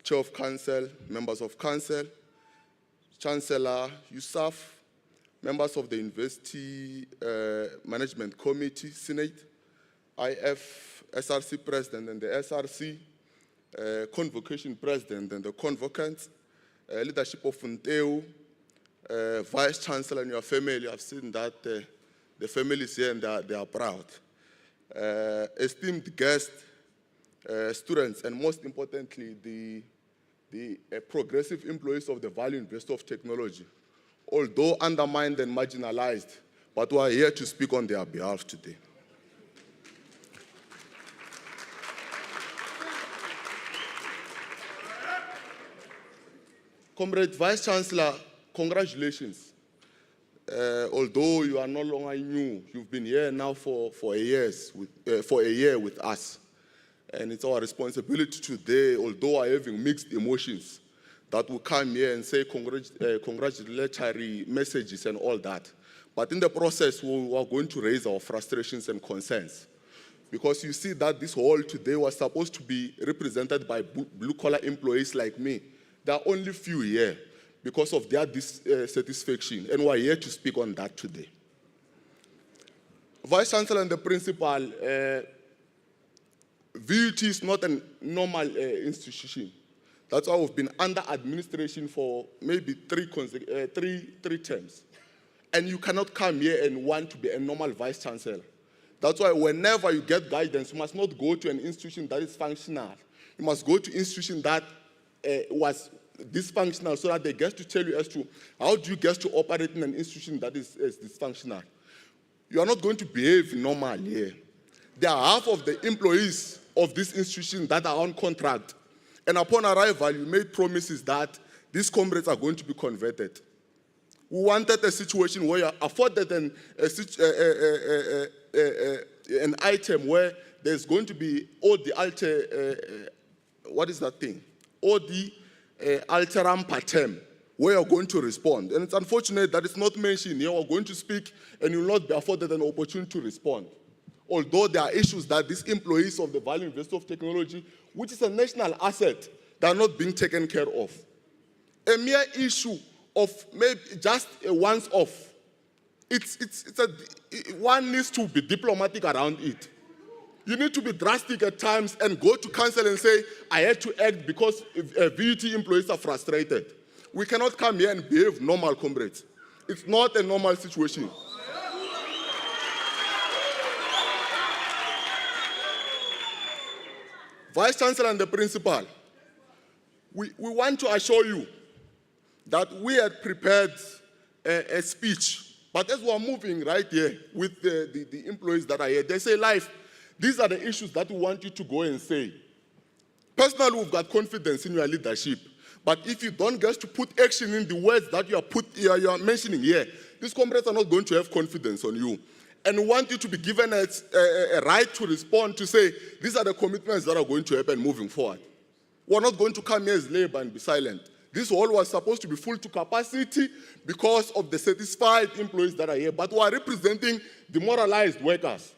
Chair of Council, members of Council, Chancellor Yusuf, members of the University Management Committee, Senate, IF, SRC President and the SRC, Convocation President and the Convocants, leadership of Nteu, Vice-Chancellor and your family. I've seen that the families here and they are proud. Esteemed guests, students, and most importantly, the progressive employees of the Vaal University of Technology, although undermined and marginalized, but we are here to speak on their behalf today. Comrade Vice-Chancellor, congratulations. Although you are no longer new, you've been here now for a year with us. And it's our responsibility today, although I'm having mixed emotions, that will come here and say congratulatory messages and all that. But in the process, we are going to raise our frustrations and concerns. Because you see that this hall today was supposed to be represented by blue-collar employees like me. There are only few here because of their dissatisfaction, and we are here to speak on that today. Vice-Chancellor and the Principal, VUT is not a normal institution. That's why we've been under administration for maybe three terms. And you cannot come here and want to be a normal Vice-Chancellor. That's why whenever you get guidance, you must not go to an institution that is functional. You must go to an institution that was dysfunctional so that they get to tell you as to how do you get to operate in an institution that is dysfunctional. You are not going to behave normal here. There are half of the employees of this institution that are on contract. And upon arrival, you made promises that these comrades are going to be converted. We wanted a situation where you afforded an item where there's going to be all the what is that thing? All the alteram patem, where you're going to respond. And it's unfortunate that it's not mentioned here. We're going to speak and you'll not be afforded an opportunity to respond. Although there are issues that these employees of the Vaal University of Technology, which is a national asset, they are not being taken care of. A mere issue of maybe just a once-off, one needs to be diplomatic around it. You need to be drastic at times and go to council and say, I had to act because VUT employees are frustrated. We cannot come here and behave normal, comrades. It's not a normal situation. Vice-Chancellor and the Principal, we want to assure you that we had prepared a speech, but as we are moving right here with the employees that are here, they say, Life, these are the issues that we want you to go and say. Personally, we've got confidence in your leadership, but if you don't get to put action in the words that you are mentioning here, these comrades are not going to have confidence on you. And we want you to be given a right to respond, to say, these are the commitments that are going to happen moving forward. We're not going to come here as labor and be silent. This hall was supposed to be full to capacity because of the satisfied employees that are here, but we are representing demoralized workers.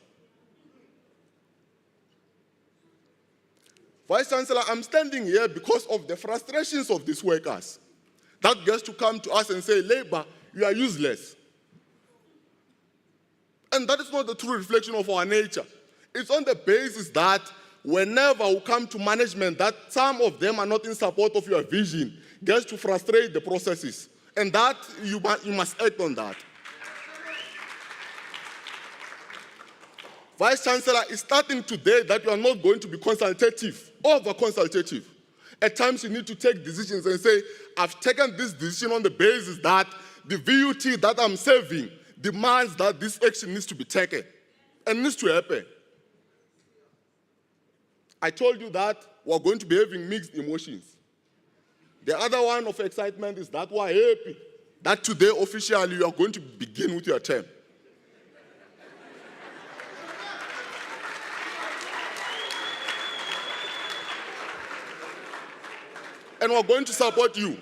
Vice-Chancellor, I'm standing here because of the frustrations of these workers. That gets to come to us and say, Labor, you are useless. And that is not the true reflection of our nature. It's on the basis that whenever we come to management, that some of them are not in support of your vision, gets to frustrate the processes. And that, you must act on that. Vice-Chancellor, it's starting today that you are not going to be consultative, over-consultative. At times you need to take decisions and say, I've taken this decision on the basis that the VUT that I'm serving demands that this action needs to be taken and needs to happen. I told you that we're going to be having mixed emotions. The other one of excitement is that we're happy that today officially you are going to begin with your term. And we're going to support you.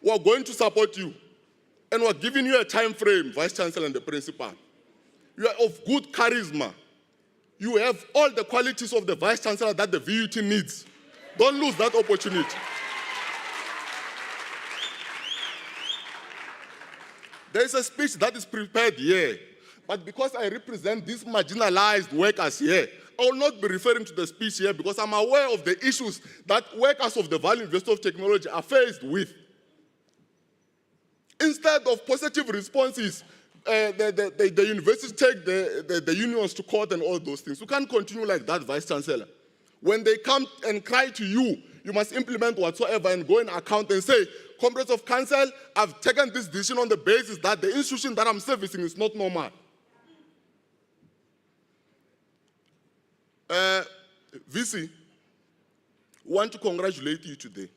We're going to support you. And we're giving you a time frame, Vice-Chancellor and the Principal. You are of good charisma. You have all the qualities of the Vice-Chancellor that the VUT needs. Don't lose that opportunity. There is a speech that is prepared here, but because I represent these marginalized workers here, I will not be referring to the speech here because I'm aware of the issues that workers of the Vaal University of Technology are faced with. Instead of positive responses, the universities take the unions to court and all those things. You can't continue like that, Vice-Chancellor. When they come and cry to you, you must implement whatsoever and go in account and say, Comrades of Council, I've taken this decision on the basis that the institution that I'm servicing is not normal. VC, want to congratulate you today.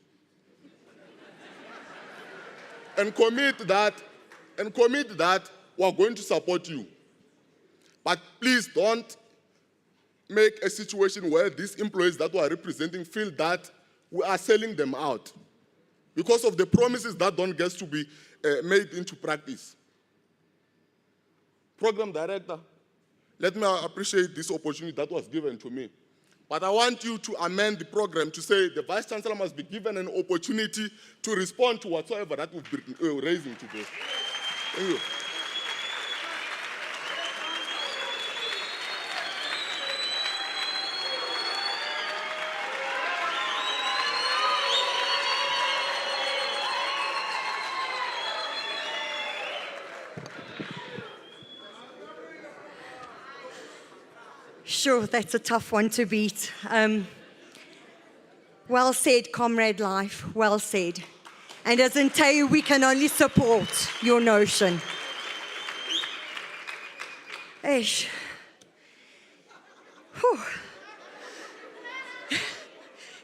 and commit that we're going to support you. But please don't make a situation where these employees that we are representing feel that we are selling them out. because of the promises that don't get to be made into practice. Program director, let me appreciate this opportunity that was given to me. But I want you to amend the program to say the Vice-Chancellor must be given an opportunity to respond to whatsoever that we've been raising today. Thank you. Sure, that's a tough one to beat. Well said, Comrade Life, well said. And as Ntayu, we can only support your notion. Eish. Whew.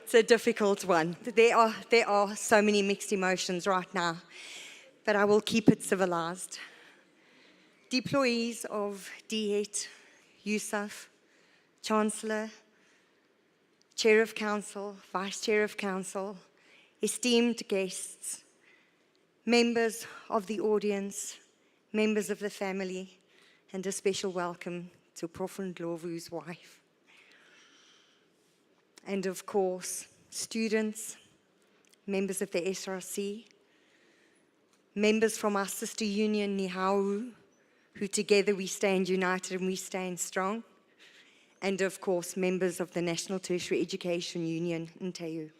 It's a difficult one. There are so many mixed emotions right now, but I will keep it civilized. Deployees of DHET, USAF, Chancellor, Chair of Council, Vice Chair of Council, esteemed guests, members of the audience, members of the family, and a special welcome to Prof. Ndlovu's wife. And of course, students, members of the SRC, members from our sister union, Nihawu, who together we stand united and we stand strong, and of course, members of the National Tertiary Education Union, Ntayu.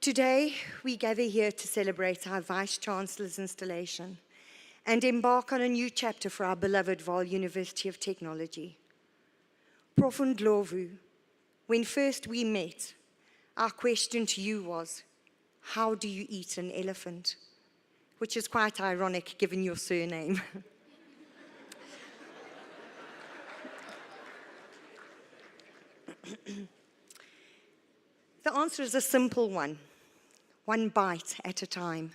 Today, we gather here to celebrate our Vice-Chancellor's installation and embark on a new chapter for our beloved Vaal University of Technology. Prof. Ndlovu, when first we met, our question to you was, how do you eat an elephant? Which is quite ironic given your surname. The answer is a simple one bite at a time.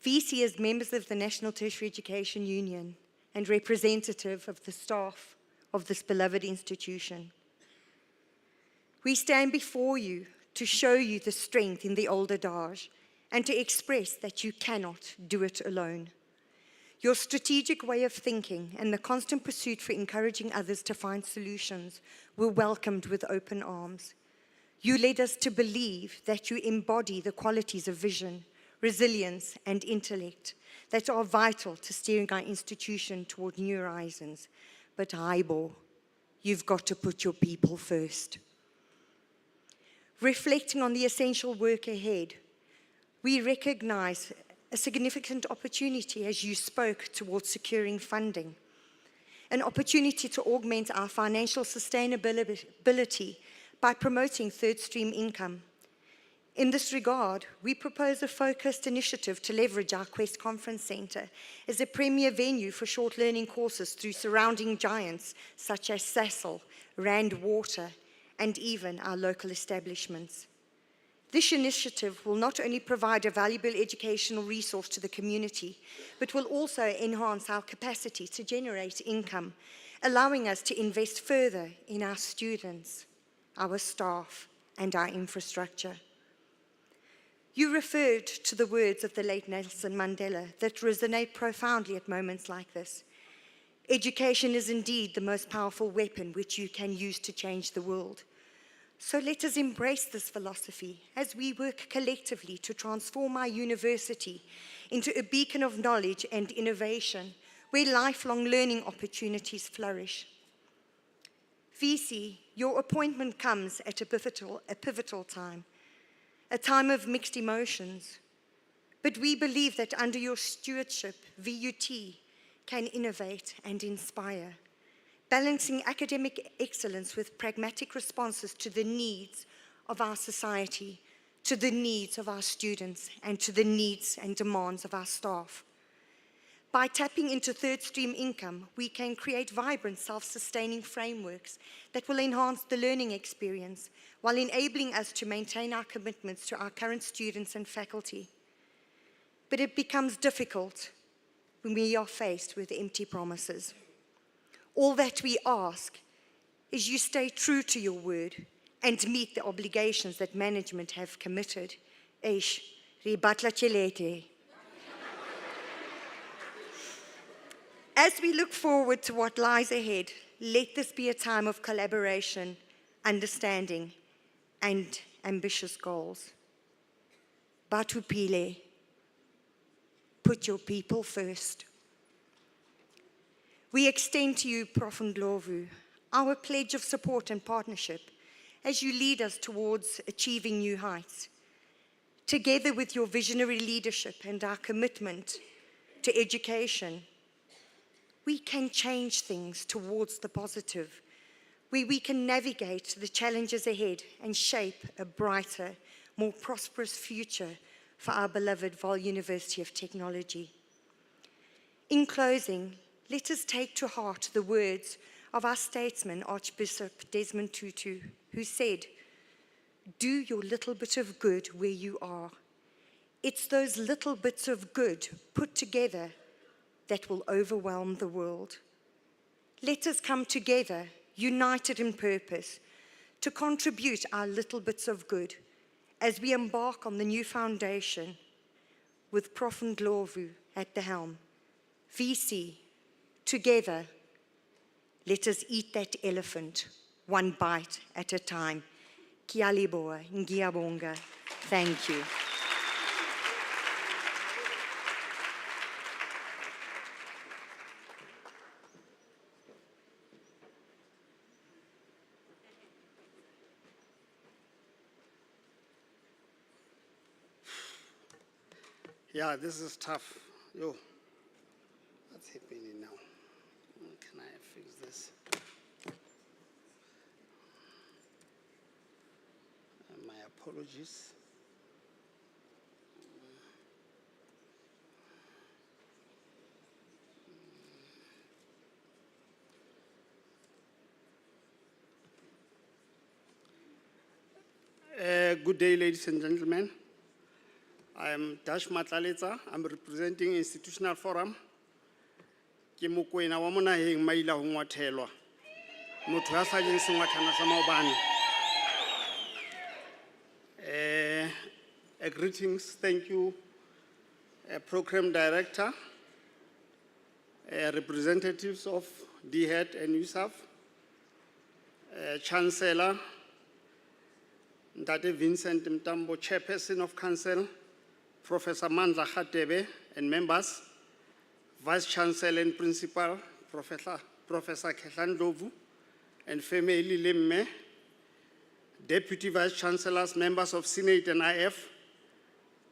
VC, as members of the National Tertiary Education Union and representative of the staff of this beloved institution, we stand before you to show you the strength in the old adage and to express that you cannot do it alone. Your strategic way of thinking and the constant pursuit for encouraging others to find solutions were welcomed with open arms. You led us to believe that you embody the qualities of vision, resilience, and intellect that are vital to steering our institution toward new horizons. But Haibo, you've got to put your people first. Reflecting on the essential work ahead, we recognize a significant opportunity as you spoke towards securing funding, an opportunity to augment our financial sustainability by promoting third stream income. In this regard, we propose a focused initiative to leverage our Quest Conference Centre as a premier venue for short learning courses through surrounding giants such as Sasol, Rand Water, and even our local establishments. This initiative will not only provide a valuable educational resource to the community, but will also enhance our capacity to generate income, allowing us to invest further in our students, our staff, and our infrastructure. You referred to the words of the late Nelson Mandela that resonate profoundly at moments like this. Education is indeed the most powerful weapon which you can use to change the world. So let us embrace this philosophy as we work collectively to transform our university into a beacon of knowledge and innovation where lifelong learning opportunities flourish. VC, your appointment comes at a pivotal time, a time of mixed emotions. But we believe that under your stewardship, VUT can innovate and inspire, balancing academic excellence with pragmatic responses to the needs of our society, to the needs of our students, and to the needs and demands of our staff. By tapping into third stream income, we can create vibrant, self-sustaining frameworks that will enhance the learning experience while enabling us to maintain our commitments to our current students and faculty. But it becomes difficult when we are faced with empty promises. All that we ask is you stay true to your word and meet the obligations that management have committed. Eish, re batla tjhelete. As we look forward to what lies ahead, let this be a time of collaboration, understanding, and ambitious goals. Batho Pile, put your people first. We extend to you, Prof. Ndlovu, our pledge of support and partnership as you lead us towards achieving new heights. Together with your visionary leadership and our commitment to education, we can change things towards the positive, where we can navigate the challenges ahead and shape a brighter, more prosperous future for our beloved Vaal University of Technology. In closing, let us take to heart the words of our statesman, Archbishop Desmond Tutu, who said, "Do your little bit of good where you are. It's those little bits of good put together that will overwhelm the world." Let us come together, united in purpose, to contribute our little bits of good as we embark on the new foundation with Prof. Ndlovu at the helm. VC, together, let us eat that elephant, one bite at a time. Kia leboha, ngiyabonga. Thank you. Yeah, this is tough. Yo, what's happening now? Can I fix this? My apologies. Good day, ladies and gentlemen. I am Dash Matlaletsa. I'm representing Institutional Forum. Ke mokoena wa monaheng maila ho ngwathelwa. Motho ya sa jeng sengwathana sa maobane. Greetings, thank you, Program Director, representatives of DHET and USAF, Chancellor, Ndate Vincent Mtambo, Chairperson of Council, Professor Mandla Khatebe and members, Vice-Chancellor and Principal, Professor Khehla Ndlovu and Femeli Lemme, Deputy Vice-Chancellors, members of Senate and IF,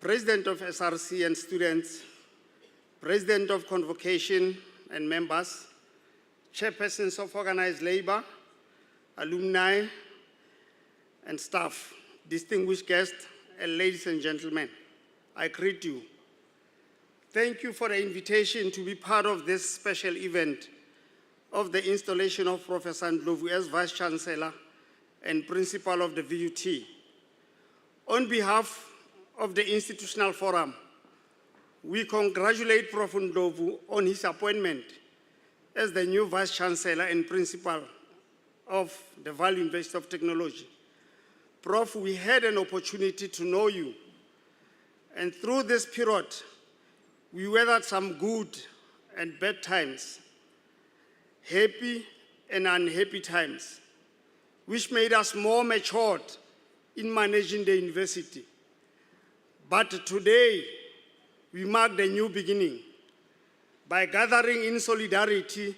President of SRC and students, President of Convocation and members, Chairpersons of Organized Labor, alumni, and staff, distinguished guests, and ladies and gentlemen, I greet you. Thank you for the invitation to be part of this special event of the installation of Professor Ndlovu as Vice-Chancellor and Principal of the VUT. On behalf of the Institutional Forum, we congratulate Prof. Ndlovu on his appointment as the new Vice-Chancellor and Principal of the Vaal University of Technology. Prof, we had an opportunity to know you, and through this period, we weathered some good and bad times, happy and unhappy times, which made us more matured in managing the university. But today, we mark the new beginning by gathering in solidarity,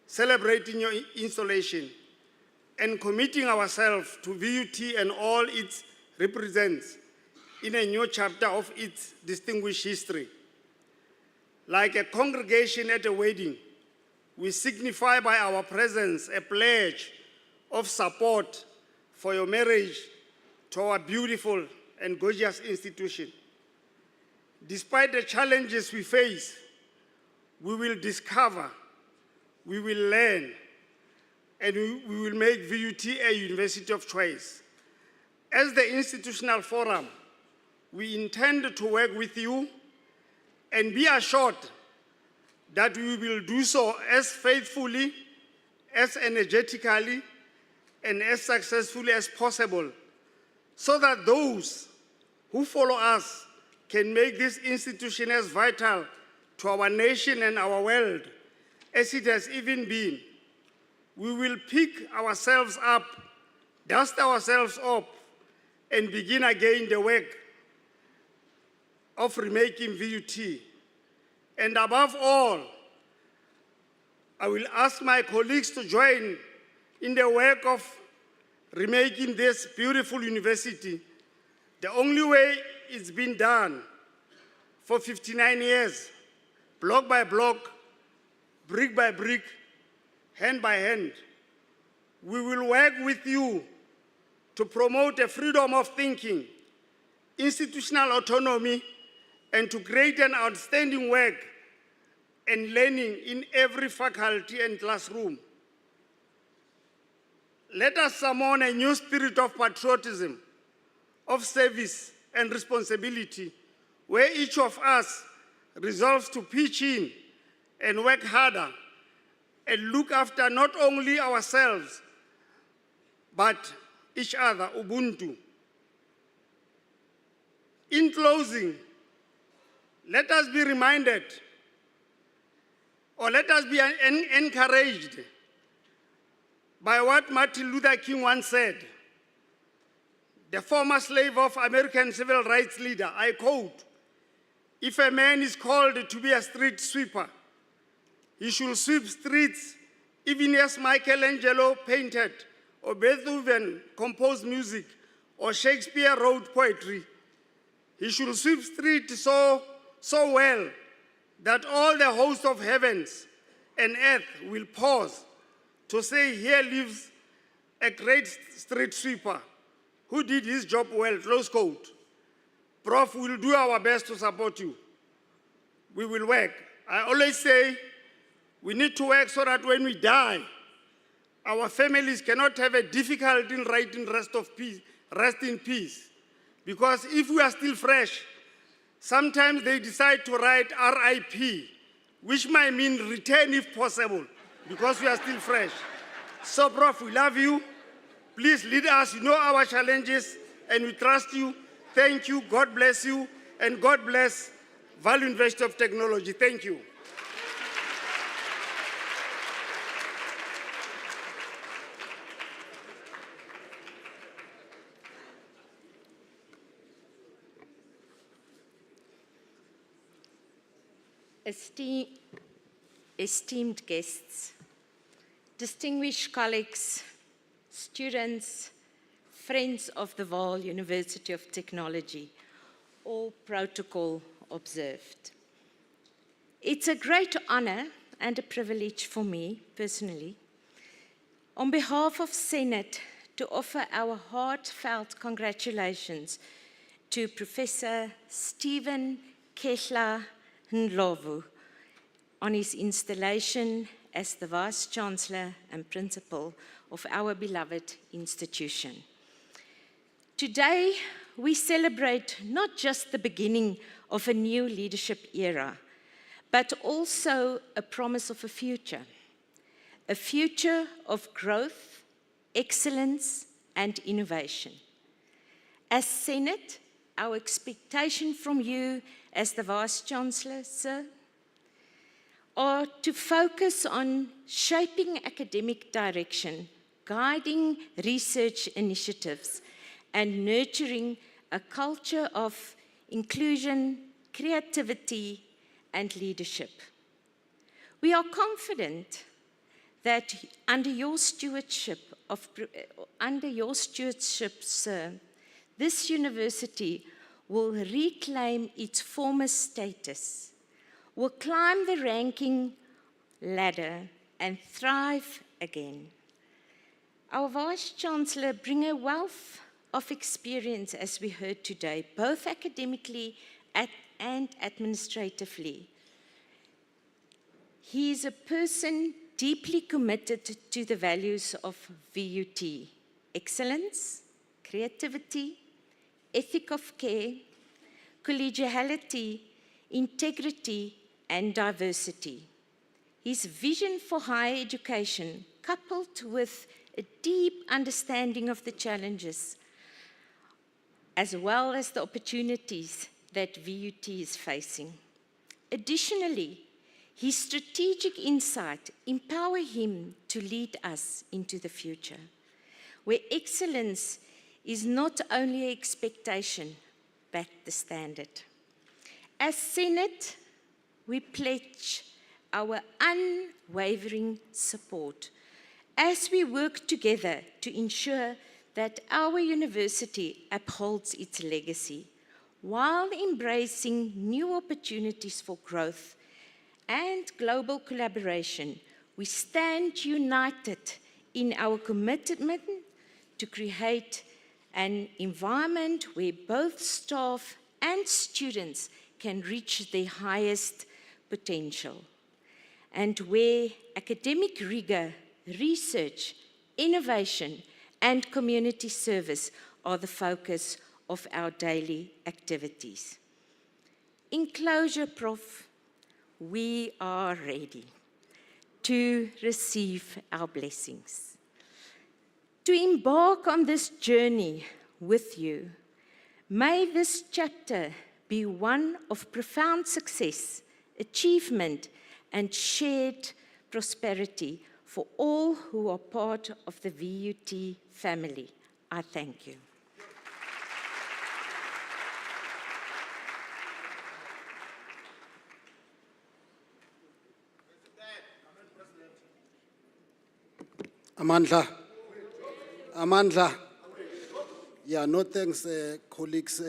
celebrating your installation, and committing ourselves to VUT and all it represents in a new chapter of its distinguished history. Like a congregation at a wedding, we signify by our presence a pledge of support for your marriage to our beautiful and gorgeous institution. Despite the challenges we face, we will discover, we will learn, and we will make VUT a university of choice. As the Institutional Forum, we intend to work with you and be assured that we will do so as faithfully, as energetically, and as successfully as possible so that those who follow us can make this institution as vital to our nation and our world as it has even been. We will pick ourselves up, dust ourselves up, and begin again the work of remaking VUT. And above all, I will ask my colleagues to join in the work of remaking this beautiful university. The only way it's been done for 59 years, block by block, brick by brick, hand by hand. We will work with you to promote a freedom of thinking, institutional autonomy, and to create an outstanding work and learning in every faculty and classroom. Let us summon a new spirit of patriotism, of service and responsibility, where each of us resolves to pitch in and work harder and look after not only ourselves, but each other, Ubuntu. In closing, let us be reminded, or let us be encouraged by what Martin Luther King once said, the former slave of American civil rights leader. I quote, "If a man is called to be a street sweeper, he should sweep streets even as Michelangelo painted, or Beethoven composed music, or Shakespeare wrote poetry. He should sweep streets so well that all the hosts of heavens and earth will pause to say, here lives a great street sweeper who did his job well," close quote. Prof, we will do our best to support you. We will work. I always say we need to work so that when we die, our families cannot have a difficulty in writing rest in peace. Because if we are still fresh, sometimes they decide to write RIP, which might mean return if possible, because we are still fresh. So, Prof, we love you. Please lead us. You know our challenges, and we trust you. Thank you. God bless you, and God bless Vaal University of Technology. Thank you. Esteemed guests, distinguished colleagues, students, friends of the Vaal University of Technology, all protocol observed. It's a great honor and a privilege for me personally, on behalf of Senate, to offer our heartfelt congratulations to Professor Stephen Khehla Ndlovu on his installation as the Vice-Chancellor and Principal of our beloved institution. Today, we celebrate not just the beginning of a new leadership era, but also a promise of a future of growth, excellence, and innovation. As Senate, our expectation from you as the Vice-Chancellor, sir, are to focus on shaping academic direction, guiding research initiatives, and nurturing a culture of inclusion, creativity, and leadership. We are confident that under your stewardship, sir, this university will reclaim its former status, will climb the ranking ladder, and thrive again. Our Vice-Chancellor brings a wealth of experience, as we heard today, both academically and administratively. He is a person deeply committed to the values of VUT: excellence, creativity, ethic of care, collegiality, integrity, and diversity. His vision for higher education, coupled with a deep understanding of the challenges, as well as the opportunities that VUT is facing. Additionally, his strategic insight empower him to lead us into the future, where excellence is not only an expectation, but the standard. As Senate, we pledge our unwavering support as we work together to ensure that our university upholds its legacy while embracing new opportunities for growth and global collaboration. We stand united in our commitment to create an environment where both staff and students can reach their highest potential, and where academic rigor, research, innovation, and community service are the focus of our daily activities. In closure, Prof, we are ready to receive our blessings, to embark on this journey with you. May this chapter be one of profound success, achievement, and shared prosperity for all who are part of the VUT family. I thank you. Amandla. Amandla. Yeah, no thanks, colleagues.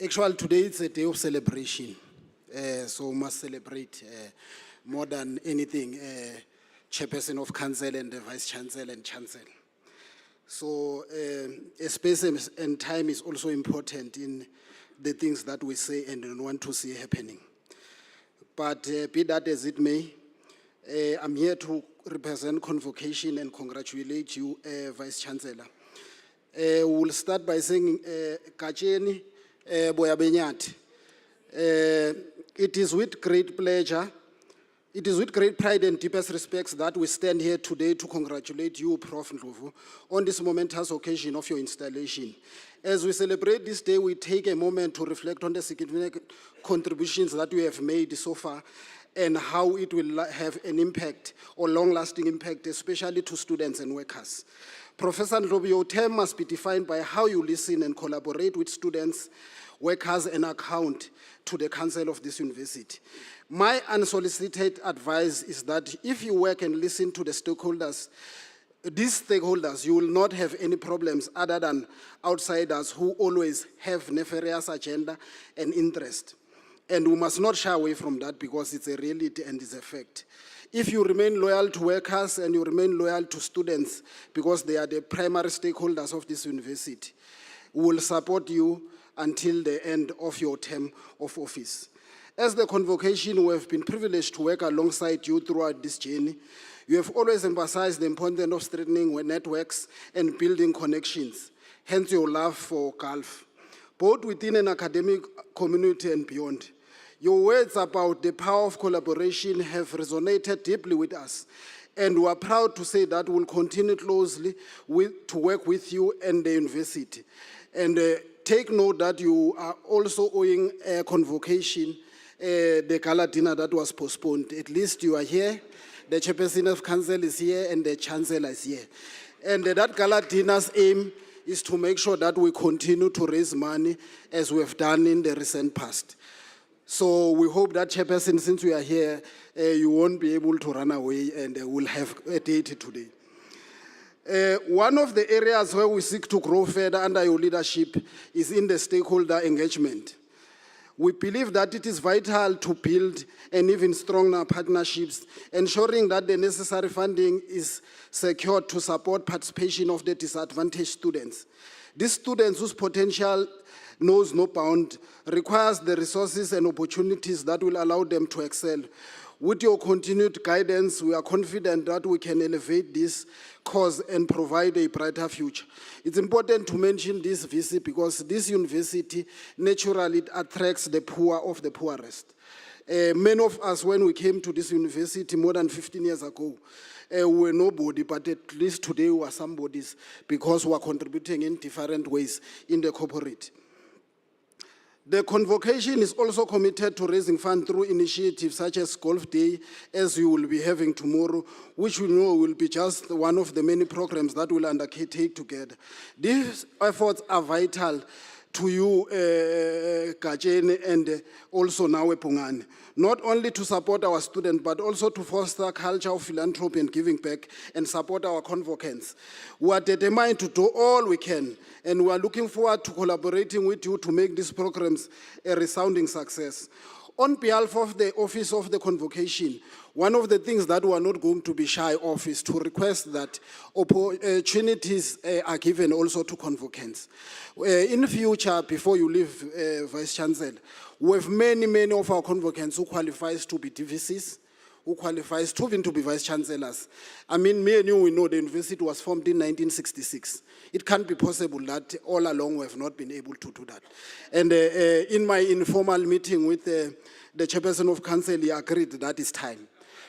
Actually, today it's a day of celebration. So we must celebrate more than anything, chairperson of council and the vice-chancellor and chancellor. So space and time is also important in the things that we say and want to see happening. But be that as it may, I'm here to represent Convocation and congratulate you, Vice-Chancellor. We'll start by saying, Kacheni Boyabenyat. It is with great pleasure, it is with great pride and deepest respects that we stand here today to congratulate you, Prof. Ndlovu, on this momentous occasion of your installation. As we celebrate this day, we take a moment to reflect on the significant contributions that we have made so far and how it will have an impact or long-lasting impact, especially to students and workers. Professor Ndlovu, your term must be defined by how you listen and collaborate with students, workers, and account to the council of this university. My unsolicited advice is that if you work and listen to the stakeholders, these stakeholders, you will not have any problems other than outsiders who always have nefarious agenda and interest. And we must not shy away from that because it's a reality and it's a fact. If you remain loyal to workers and you remain loyal to students because they are the primary stakeholders of this university, we will support you until the end of your term of office. As the Convocation, we have been privileged to work alongside you throughout this journey. You have always emphasized the importance of strengthening networks and building connections, hence your love for Gulf, both within an academic community and beyond. Your words about the power of collaboration have resonated deeply with us, and we are proud to say that we'll continue closely to work with you and the university. And take note that you are also owing a Convocation, the gala dinner that was postponed. At least you are here, the chairperson of council is here, and the chancellor is here. And that gala dinner's aim is to make sure that we continue to raise money as we have done in the recent past. So we hope that, chairperson, since we are here, you won't be able to run away and we'll have a date today. One of the areas where we seek to grow further under your leadership is in the stakeholder engagement. We believe that it is vital to build an even stronger partnerships, ensuring that the necessary funding is secured to support participation of the disadvantaged students. These students whose potential knows no bound requires the resources and opportunities that will allow them to excel. With your continued guidance, we are confident that we can elevate this cause and provide a brighter future. It's important to mention this VC because this university naturally attracts the poor of the poorest. Many of us, when we came to this university more than 15 years ago, we were nobody, but at least today we are somebodies because we are contributing in different ways in the corporate. The Convocation is also committed to raising funds through initiatives such as Golf Day, as we will be having tomorrow, which we know will be just one of the many programs that we'll undertake together. These efforts are vital to you, Kajeni, and also Nawe Pungane, not only to support our students, but also to foster a culture of philanthropy and giving back and support our convocants. We are determined to do all we can, and we are looking forward to collaborating with you to make these programs a resounding success. On behalf of the Office of the Convocation, one of the things that we are not going to be shy of is to request that opportunities are given also to convocants. In future, before you leave, Vice-Chancellor, we have many of our convocants who qualifies to be DVCs, who qualifies to even to be Vice-Chancellors. I mean, me and you, we know the university was formed in 1966. It can't be possible that all along we have not been able to do that. And in my informal meeting with the chairperson of council, he agreed that it's time.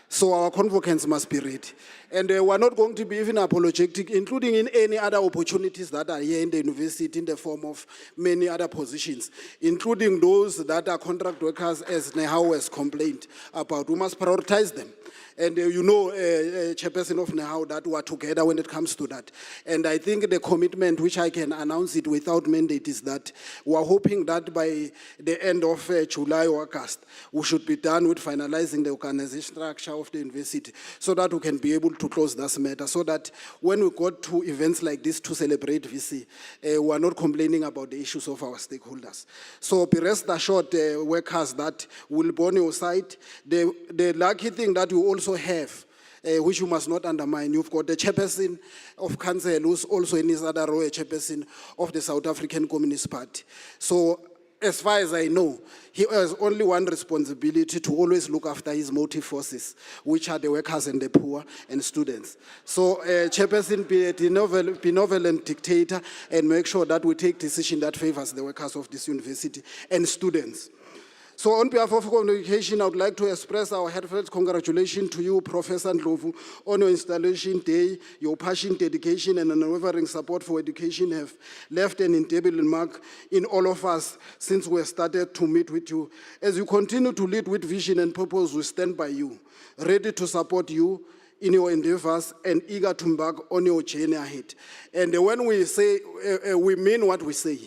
So our convocants must be ready. And we're not going to be even apologetic, including in any other opportunities that are here in the university in the form of many other positions, including those that are contract workers, as Nehao has complained about. We must prioritize them. And you know, Chairperson of Nehao, that we are together when it comes to that. And I think the commitment, which I can announce it without mandate, is that we are hoping that by the end of July or August, we should be done with finalizing the organization structure of the university so that we can be able to close this matter, so that when we go to events like this to celebrate VC, we are not complaining about the issues of our stakeholders. So be rest assured, workers that will be on your side. The lucky thing that you also have, which you must not undermine, you've got the chairperson of council, who's also in his other role, a chairperson of the South African Communist Party. So as far as I know, he has only one responsibility: to always look after his motive forces, which are the workers and the poor and students. So chairperson, be a benevolent dictator and make sure that we take decision that favors the workers of this university and students. So on behalf of Convocation, I would like to express our heartfelt congratulations to you, Professor Ndlovu, on your installation day. Your passion, dedication, and unwavering support for education have left an indelible mark in all of us since we started to meet with you. As you continue to lead with vision and purpose, we stand by you, ready to support you in your endeavors and eager to embark on your journey ahead. And when we say, we mean what we say.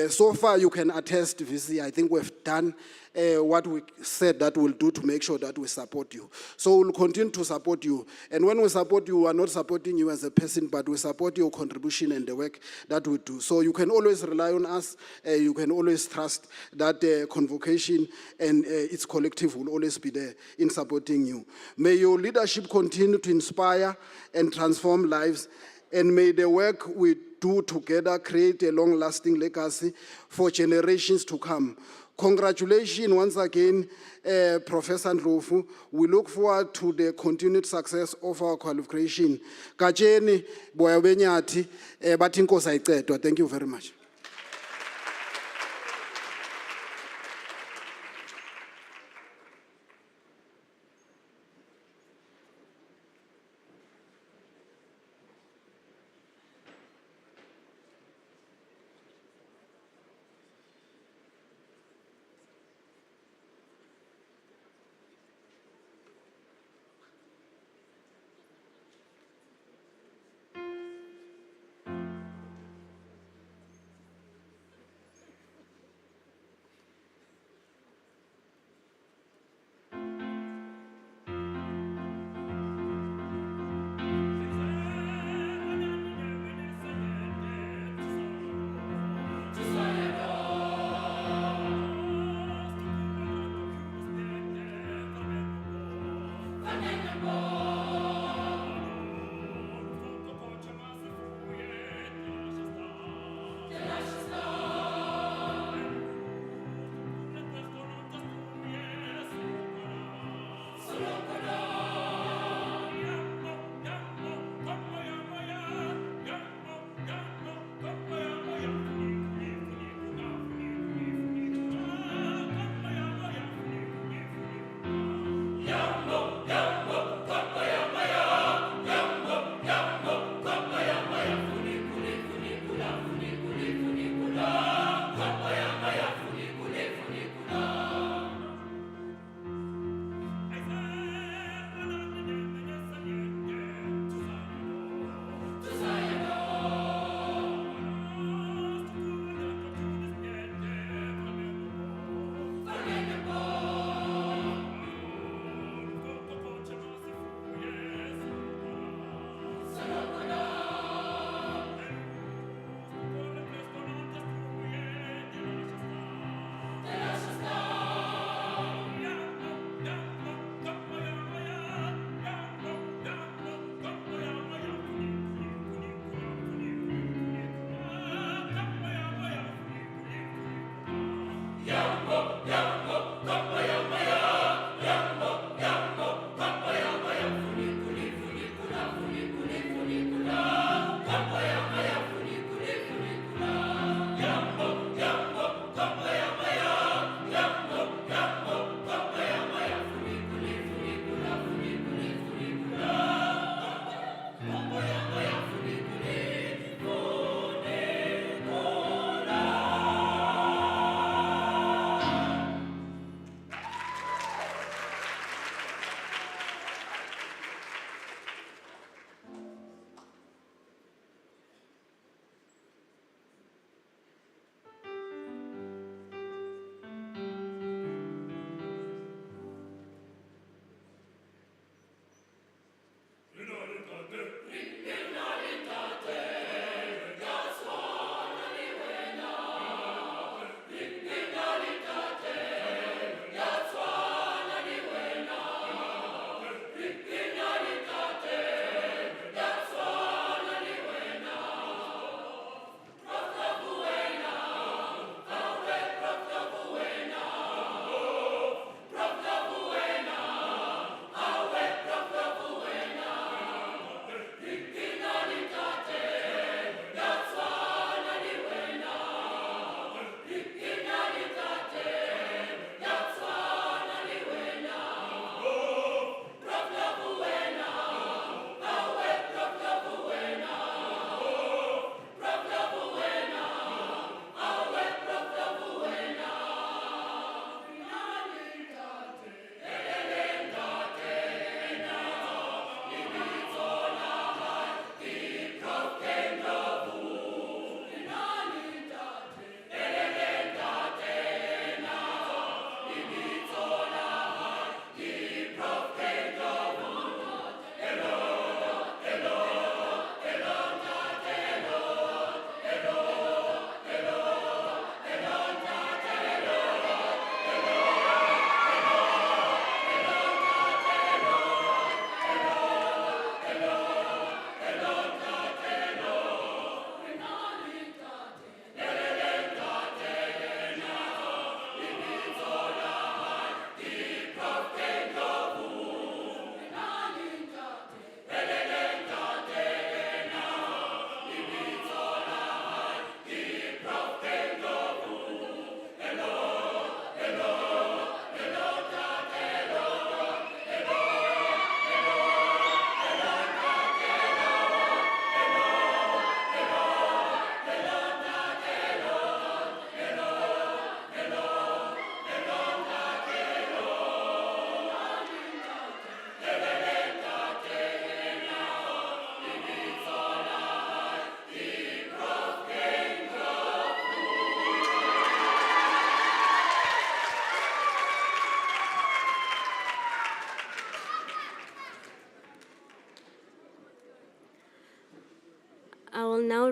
So far, you can attest, VC, I think we've done what we said that we'll do to make sure that we support you. So we'll continue to support you. And when we support you, we are not supporting you as a person, but we support your contribution and the work that we do. So you can always rely on us. You can always trust that Convocation and its collective will always be there in supporting you. May your leadership continue to inspire and transform lives, and may the work we do together create a long-lasting legacy for generations to come. Congratulations once again, Professor Ndlovu. We look forward to the continued success of our qualification. Kajeni, boya benyati, bathi inkosi ayicedwa. Thank you very much.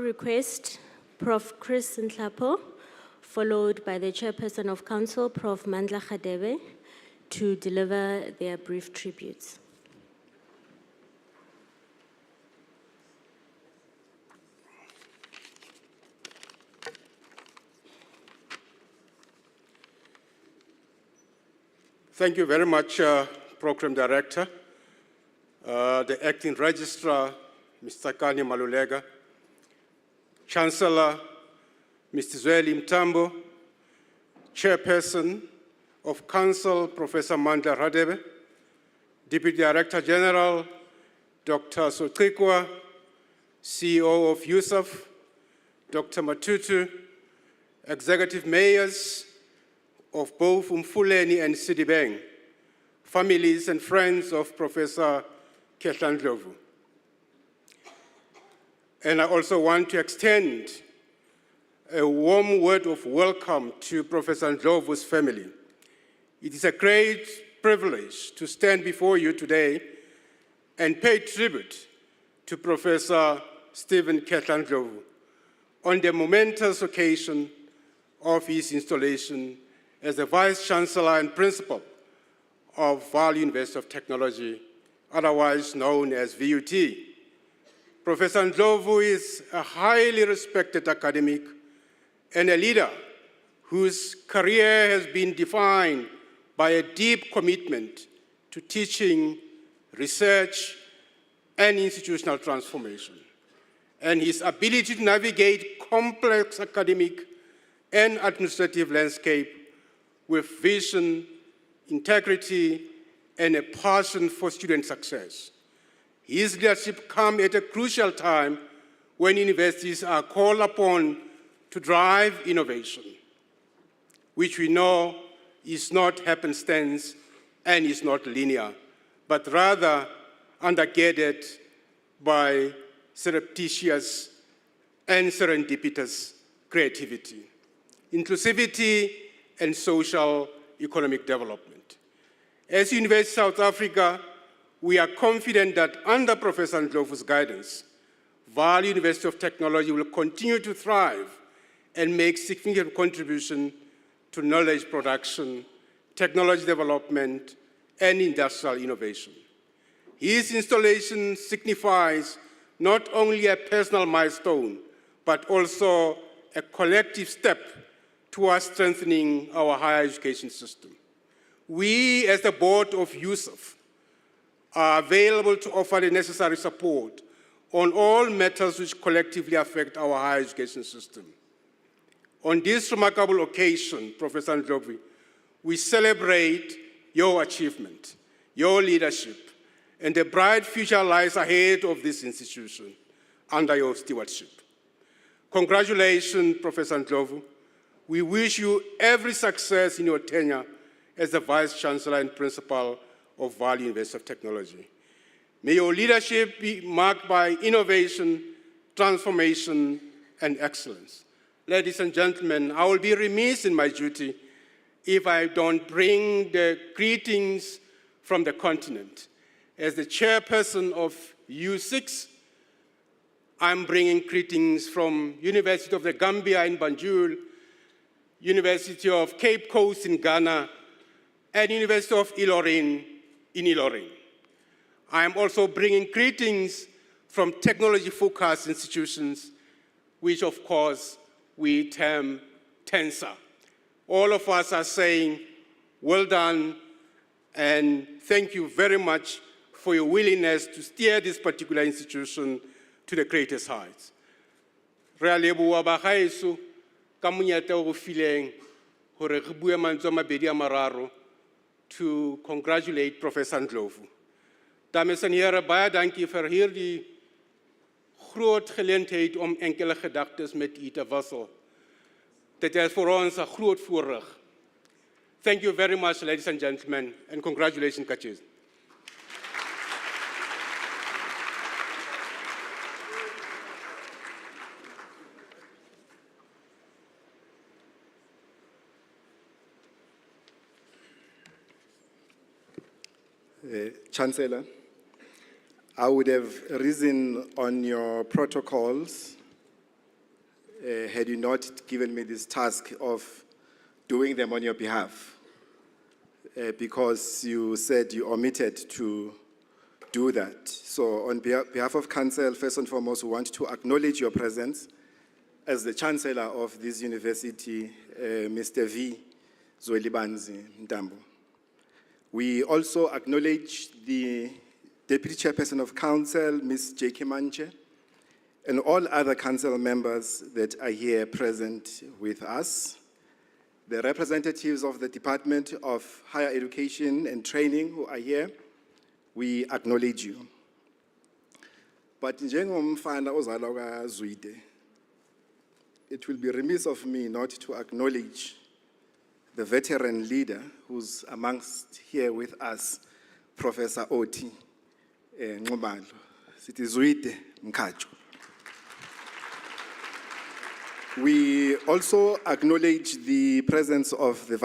request Prof. Chris Ntlapo, followed by the Chairperson of Council, Prof. Mandla Khadebe, to deliver their brief tributes. Thank you very much, Program Director, the Acting Registrar, Mr. Kani Malulega, Chancellor, Mr. Zweli Mtambo, Chairperson of Council, Professor Mandla Khadebe, Deputy Director General, Dr. Sotrikwa, CEO of USAF, Dr. Tutu, Executive Mayors of both Umfuleni and Sidibeng, families and friends of Professor Khehla Ndlovu. And I also want to extend a warm word of welcome to Professor Ndlovu's family. It is a great privilege to stand before you today and pay tribute to Professor Stephen Khehla Ndlovu on the momentous occasion of his installation as the Vice-Chancellor and Principal of Vaal University of Technology, otherwise known as VUT. Professor Ndlovu is a highly respected academic and a leader whose career has been defined by a deep commitment to teaching, research, and institutional transformation, and his ability to navigate complex academic and administrative landscape with vision, integrity, and a passion for student success. His leadership comes at a crucial time when universities are called upon to drive innovation, which we know is not happenstance and is not linear, but rather undergirded by surreptitious and serendipitous creativity, inclusivity, and social economic development. As University of South Africa, we are confident that under Professor Ndlovu's guidance, Vaal University of Technology will continue to thrive and make significant contribution to knowledge production, technology development, and industrial innovation. His installation signifies not only a personal milestone, but also a collective step towards strengthening our higher education system. We, as the board of USAF, are available to offer the necessary support on all matters which collectively affect our higher education system. On this remarkable occasion, Professor Ndlovu, we celebrate your achievement, your leadership, and the bright future lies ahead of this institution under your stewardship. Congratulations, Professor Ndlovu. We wish you every success in your tenure as the Vice-Chancellor and Principal of Vaal University of Technology. May your leadership be marked by innovation, transformation, and excellence. Ladies and gentlemen, I will be remiss in my duty if I don't bring the greetings from the continent. As the chairperson of U6, I'm bringing greetings from University of the Gambia in Banjul, University of Cape Coast in Ghana, and University of Ilorin in Ilorin. I am also bringing greetings from technology-focused institutions, which of course we term TENSA. All of us are saying, well done, and thank you very much for your willingness to steer this particular institution to the greatest heights. Re a leboha bagaetsho ka monyetla o go fileng gore re bue mantswe a mabedi a mararo to congratulate Professor Ndlovu. Dames en heren, baie dankie vir hierdie groot geleentheid om enkele gedagtes met u te wissel. Dit is vir ons 'n groot voorreg. Thank you very much, ladies and gentlemen, and congratulations, Kachis. Chancellor, I would have risen on your protocols had you not given me this task of doing them on your behalf, because you said you omitted to do that. So on behalf of Council, first and foremost, we want to acknowledge your presence as the Chancellor of this university, Mr. V. Zwelibanzi Ntambo. We also acknowledge the Deputy Chairperson of Council, Ms. J.K. Manche, and all other council members that are here present with us, the representatives of the Department of Higher Education and Training who are here, we acknowledge you. But njengomfana ozalwa kaZwide, it will be remiss of me not to acknowledge the veteran leader who's amongst here with us, Professor Oti Nxumalo. Sithi Zwide Mkhacho. We also acknowledge the presence of the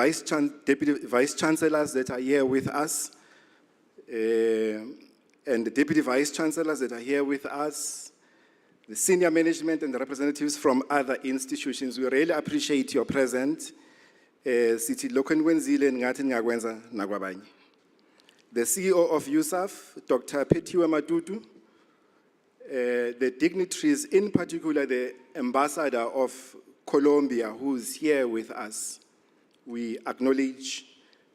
Deputy Vice-Chancellors that are here with us, and the Deputy Vice-Chancellors that are here with us, the senior management and the representatives from other institutions. We really appreciate your presence. Sithi lokho nikwenzile ngathi ningakwenza nakwabanye. The CEO of USAF, Dr. Petiwe Matutu, the dignitaries, in particular the ambassador of Colombia, who's here with us, we acknowledge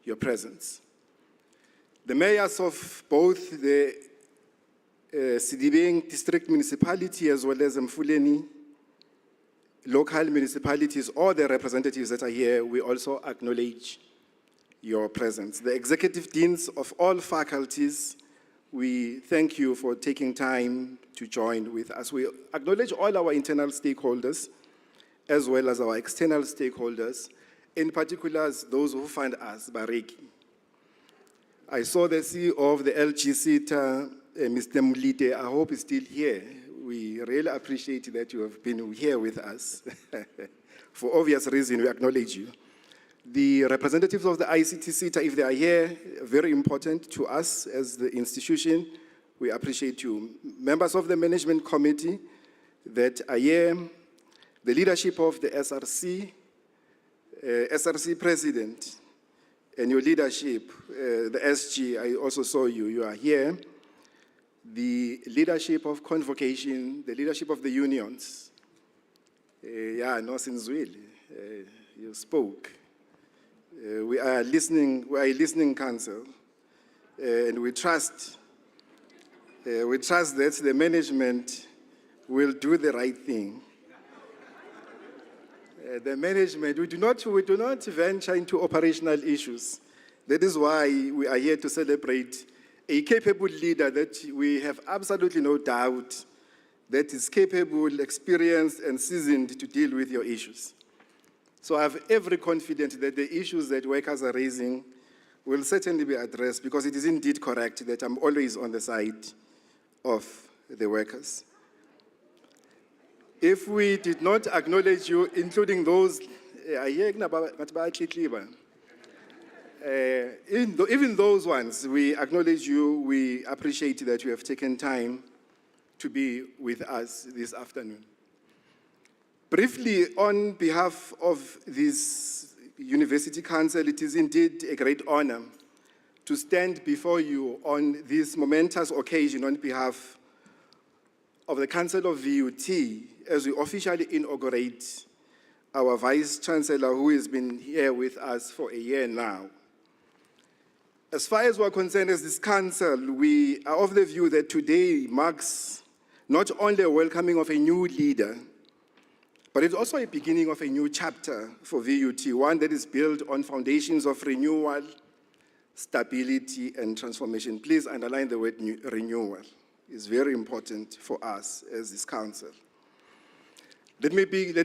your presence. The mayors of both the Sidibeng district municipality as well as Mfuleni local municipalities, all the representatives that are here, we also acknowledge your presence. The executive deans of all faculties, we thank you for taking time to join with us. We acknowledge all our internal stakeholders as well as our external stakeholders, in particular those who fund us, Bareki. I saw the CEO of the LGC, Mr. Mulite. I hope he's still here. We really appreciate that you have been here with us. For obvious reasons, we acknowledge you. The representatives of the ICT, if they are here, very important to us as the institution. We appreciate you. Members of the management committee that are here, the leadership of the SRC, SRC president, and your leadership, the SG, I also saw you, you are here. The leadership of Convocation, the leadership of the unions. Yeah, no, since really, you spoke. We are a listening council, and we trust that the management will do the right thing. The management, we do not venture into operational issues. That is why we are here to celebrate a capable leader that we have absolutely no doubt that is capable, experienced, and seasoned to deal with your issues. So I have every confidence that the issues that workers are raising will certainly be addressed, because it is indeed correct that I'm always on the side of the workers. If we did not acknowledge you, including those, even those ones, we acknowledge you. We appreciate that you have taken time to be with us this afternoon. Briefly, on behalf of this University Council, it is indeed a great honor to stand before you on this momentous occasion on behalf of the Council of VUT as we officially inaugurate our Vice-Chancellor, who has been here with us for a year now. As far as we're concerned as this council, we are of the view that today marks not only a welcoming of a new leader, but it's also a beginning of a new chapter for VUT, one that is built on foundations of renewal, stability, and transformation. Please underline the word renewal. It's very important for us as this council. Let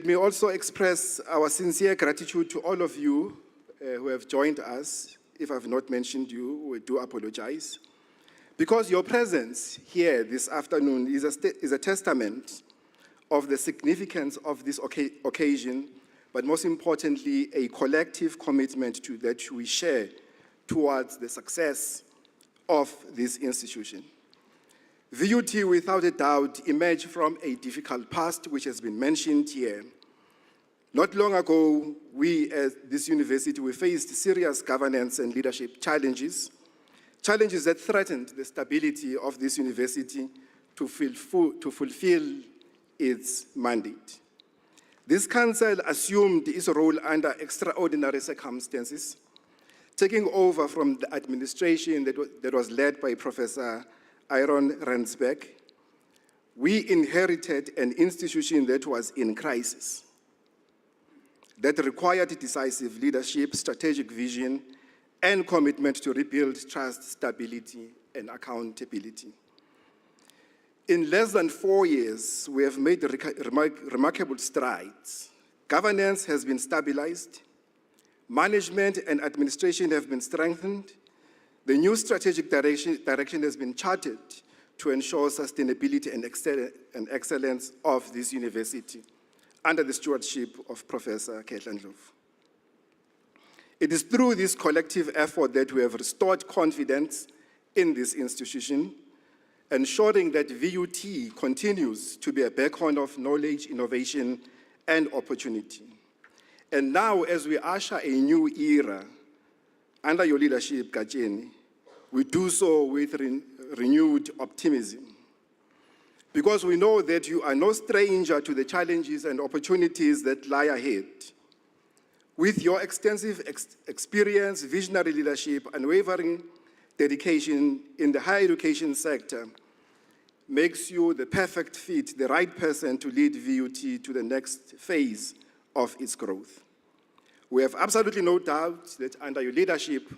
me also express our sincere gratitude to all of you who have joined us. If I've not mentioned you, we do apologize. Because your presence here this afternoon is a testament of the significance of this occasion, but most importantly, a collective commitment that we share towards the success of this institution. VUT, without a doubt, emerged from a difficult past, which has been mentioned here. Not long ago, we at this university, we faced serious governance and leadership challenges that threatened the stability of this university to fulfill its mandate. This council assumed its role under extraordinary circumstances, taking over from the administration that was led by Professor Aaron Rensbeck. We inherited an institution that was in crisis, that required decisive leadership, strategic vision, and commitment to rebuild trust, stability, and accountability. In less than 4 years, we have made remarkable strides. Governance has been stabilized, management and administration have been strengthened, the new strategic direction has been charted to ensure sustainability and excellence of this university under the stewardship of Professor Khehla Ndlovu. It is through this collective effort that we have restored confidence in this institution, ensuring that VUT continues to be a beacon of knowledge, innovation, and opportunity. And now, as we usher a new era under your leadership, Kajeni, we do so with renewed optimism, because we know that you are no stranger to the challenges and opportunities that lie ahead. With your extensive experience, visionary leadership, and unwavering dedication in the higher education sector makes you the perfect fit, the right person to lead VUT to the next phase of its growth. We have absolutely no doubt that under your leadership,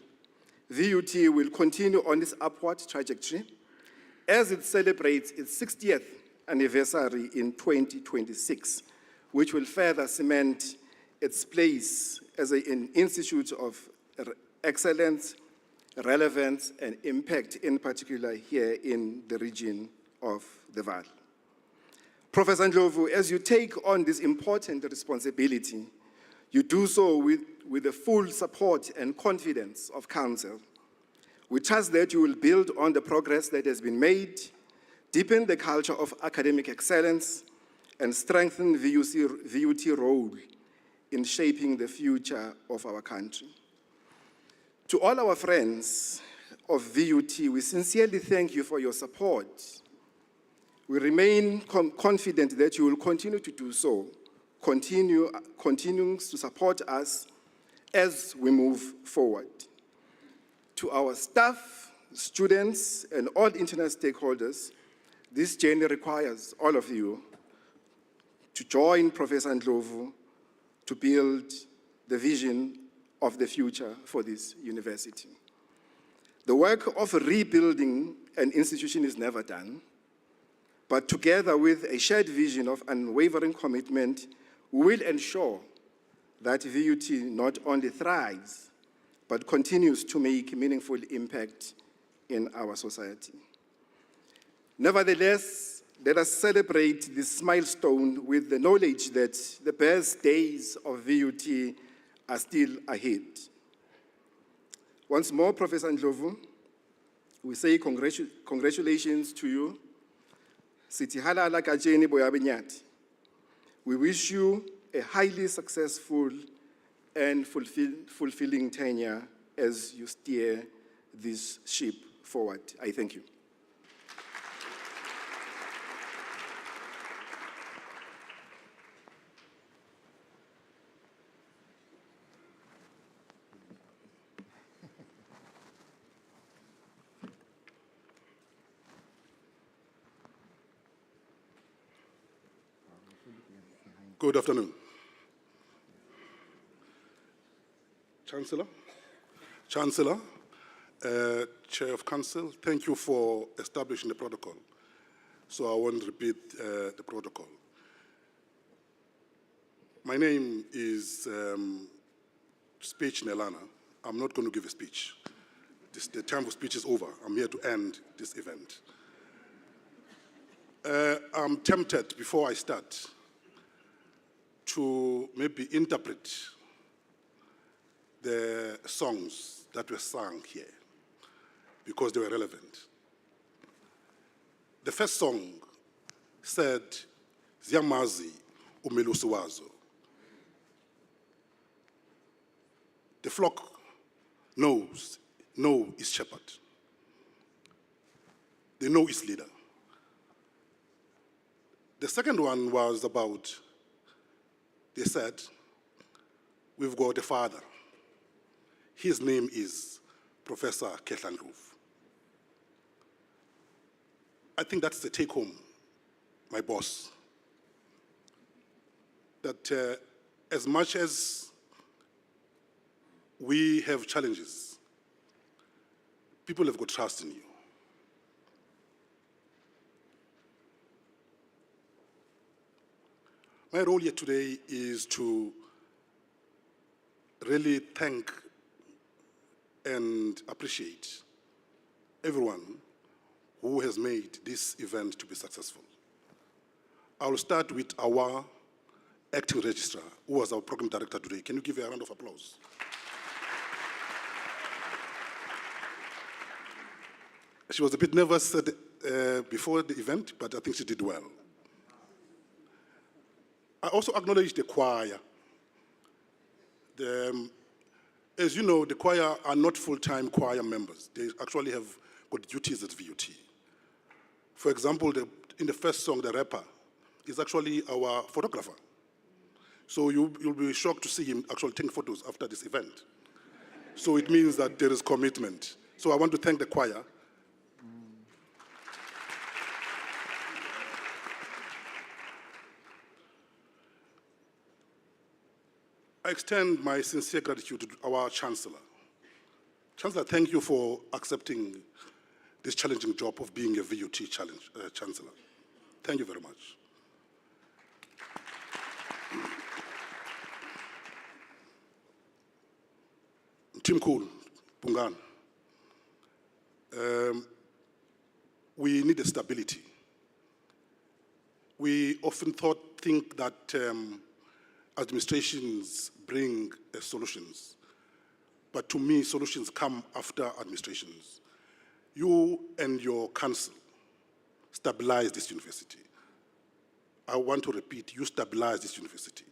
VUT will continue on this upward trajectory as it celebrates its 60th anniversary in 2026, which will further cement its place as an institute of excellence, relevance, and impact, in particular here in the region of the Vaal. Professor Ndlovu, as you take on this important responsibility, you do so with the full support and confidence of Council. We trust that you will build on the progress that has been made, deepen the culture of academic excellence, and strengthen VUT role in shaping the future of our country. To all our friends of VUT, we sincerely thank you for your support. We remain confident that you will continue to do so, continuing to support us as we move forward. To our staff, students, and all internal stakeholders, this journey requires all of you to join Professor Ndlovu to build the vision of the future for this university. The work of rebuilding an institution is never done, but together with a shared vision of unwavering commitment, we will ensure that VUT not only thrives, but continues to make meaningful impact in our society. Nevertheless, let us celebrate this milestone with the knowledge that the best days of VUT are still ahead. Once more, Professor Ndlovu, we say congratulations to you. Sithi halala kajeni boyabenyati. We wish you a highly successful and fulfilling tenure as you steer this ship forward. I thank you. Good afternoon. Chancellor, Chair of Council, thank you for establishing the protocol. So I won't repeat the protocol. My name is Speech Nelana. I'm not going to give a speech. The time for speech is over. I'm here to end this event. I'm tempted, before I start, to maybe interpret the songs that were sung here, because they were relevant. The first song said, Ziyamazi umelusi wazo. The flock knows, know is shepherd. They know its leader. The second one was about, they said, we've got a father. His name is Professor Khehla Ndlovu. I think that's the take home, my boss. That as much as we have challenges, people have got trust in you. My role here today is to really thank and appreciate everyone who has made this event to be successful. I will start with our acting registrar, who was our program director today. Can you give her a round of applause? She was a bit nervous before the event, but I think she did well. I also acknowledge the choir. As you know, the choir are not full-time choir members. They actually have got duties at VUT. For example, in the first song, the rapper is actually our photographer. So you'll be shocked to see him actually taking photos after this event. So it means that there is commitment. So I want to thank the choir. I extend my sincere gratitude to our Chancellor. Chancellor, thank you for accepting this challenging job of being a VUT Chancellor. Thank you very much. Team Cool, Pungan. We need a stability. We often think that administrations bring solutions. But to me, solutions come after administrations. You and your council stabilize this university. I want to repeat, you stabilize this university.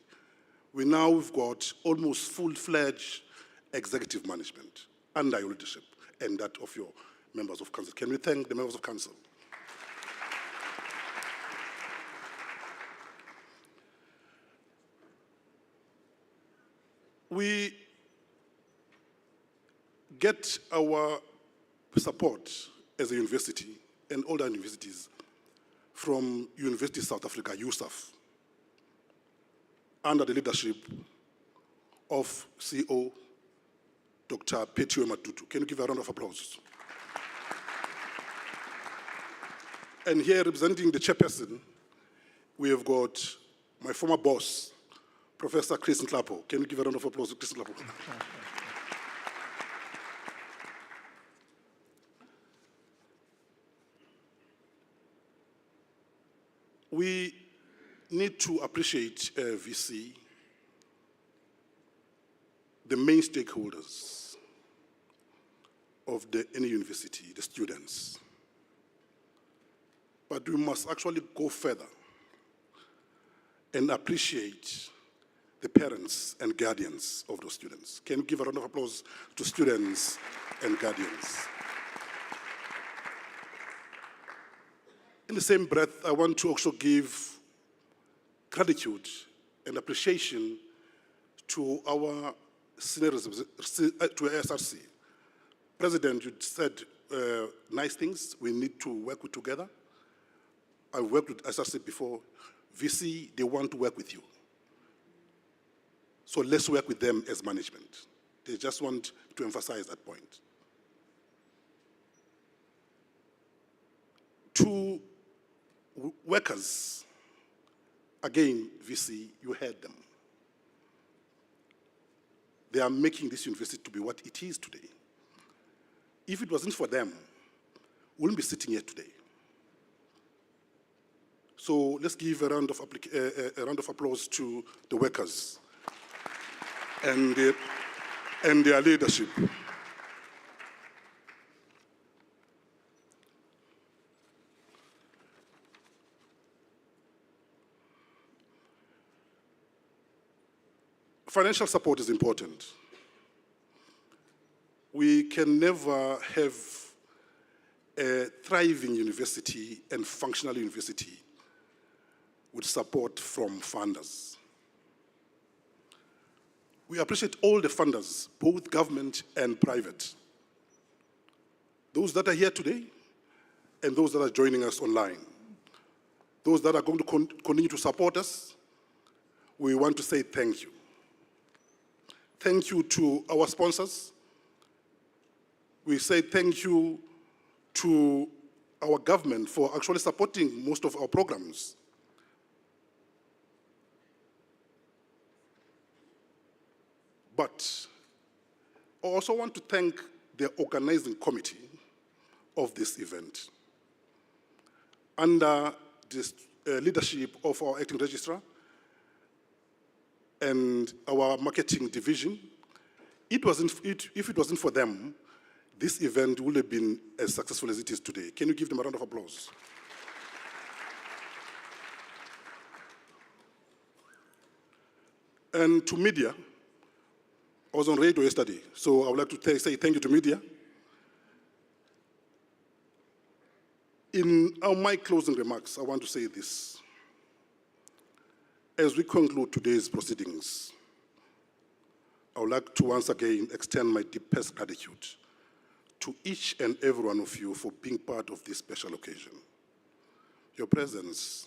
We've got almost full-fledged executive management under your leadership and that of your members of council. Can we thank the members of council? We get our support as a university and all the universities from University of South Africa, USAF, under the leadership of CEO Dr. Tutu. Can you give a round of applause? And here representing the chairperson, we have got my former boss, Professor Chris Ndlovu. Can you give a round of applause to Chris Ndlovu? We need to appreciate VC, the main stakeholders of any university, the students. But we must actually go further and appreciate the parents and guardians of those students. Can you give a round of applause to students and guardians? In the same breath, I want to also give gratitude and appreciation to our senior to SRC. President, you said nice things. We need to work together. I've worked with SRC before. VC, they want to work with you. So let's work with them as management. They just want to emphasize that point. To workers, again, VC, you heard them. They are making this university to be what it is today. If it wasn't for them, we wouldn't be sitting here today. So let's give a round of applause to the workers and their leadership. Financial support is important. We can never have a thriving university and functional university with support from funders. We appreciate all the funders, both government and private. Those that are here today and those that are joining us online. Those that are going to continue to support us, we want to say thank you. Thank you to our sponsors. We say thank you to our government for actually supporting most of our programs. But I also want to thank the organizing committee of this event. Under the leadership of our acting registrar and our marketing division, if it wasn't for them, this event would have been as successful as it is today. Can you give them a round of applause? And to media, I was on radio yesterday, so I would like to say thank you to media. In my closing remarks, I want to say this. As we conclude today's proceedings, I would like to once again extend my deepest gratitude to each and every one of you for being part of this special occasion. Your presence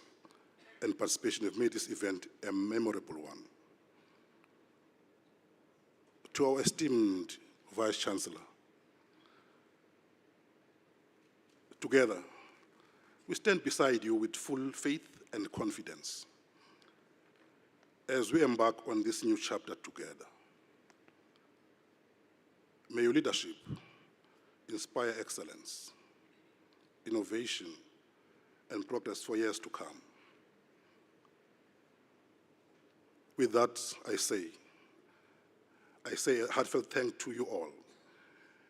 and participation have made this event a memorable one. To our esteemed Vice-Chancellor, together, we stand beside you with full faith and confidence as we embark on this new chapter together. May your leadership inspire excellence, innovation, and progress for years to come. With that, I say a heartfelt thank to you all.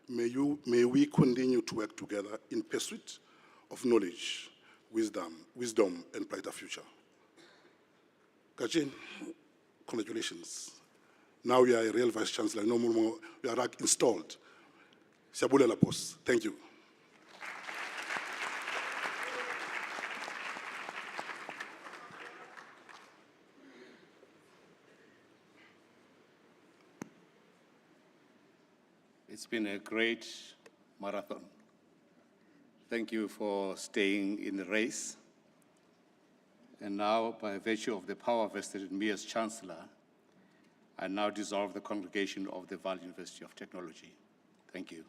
May we continue to work together in pursuit of knowledge, wisdom, and brighter future. Kajin, congratulations. Now you are a real Vice-Chancellor, no more, you are installed. Siyabulela, boss. Thank you. It's been a great marathon. Thank you for staying in the race. And now, by virtue of the power vested in me as Chancellor, I now dissolve the congregation of the Vaal University of Technology. Thank you.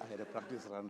I had a practice run.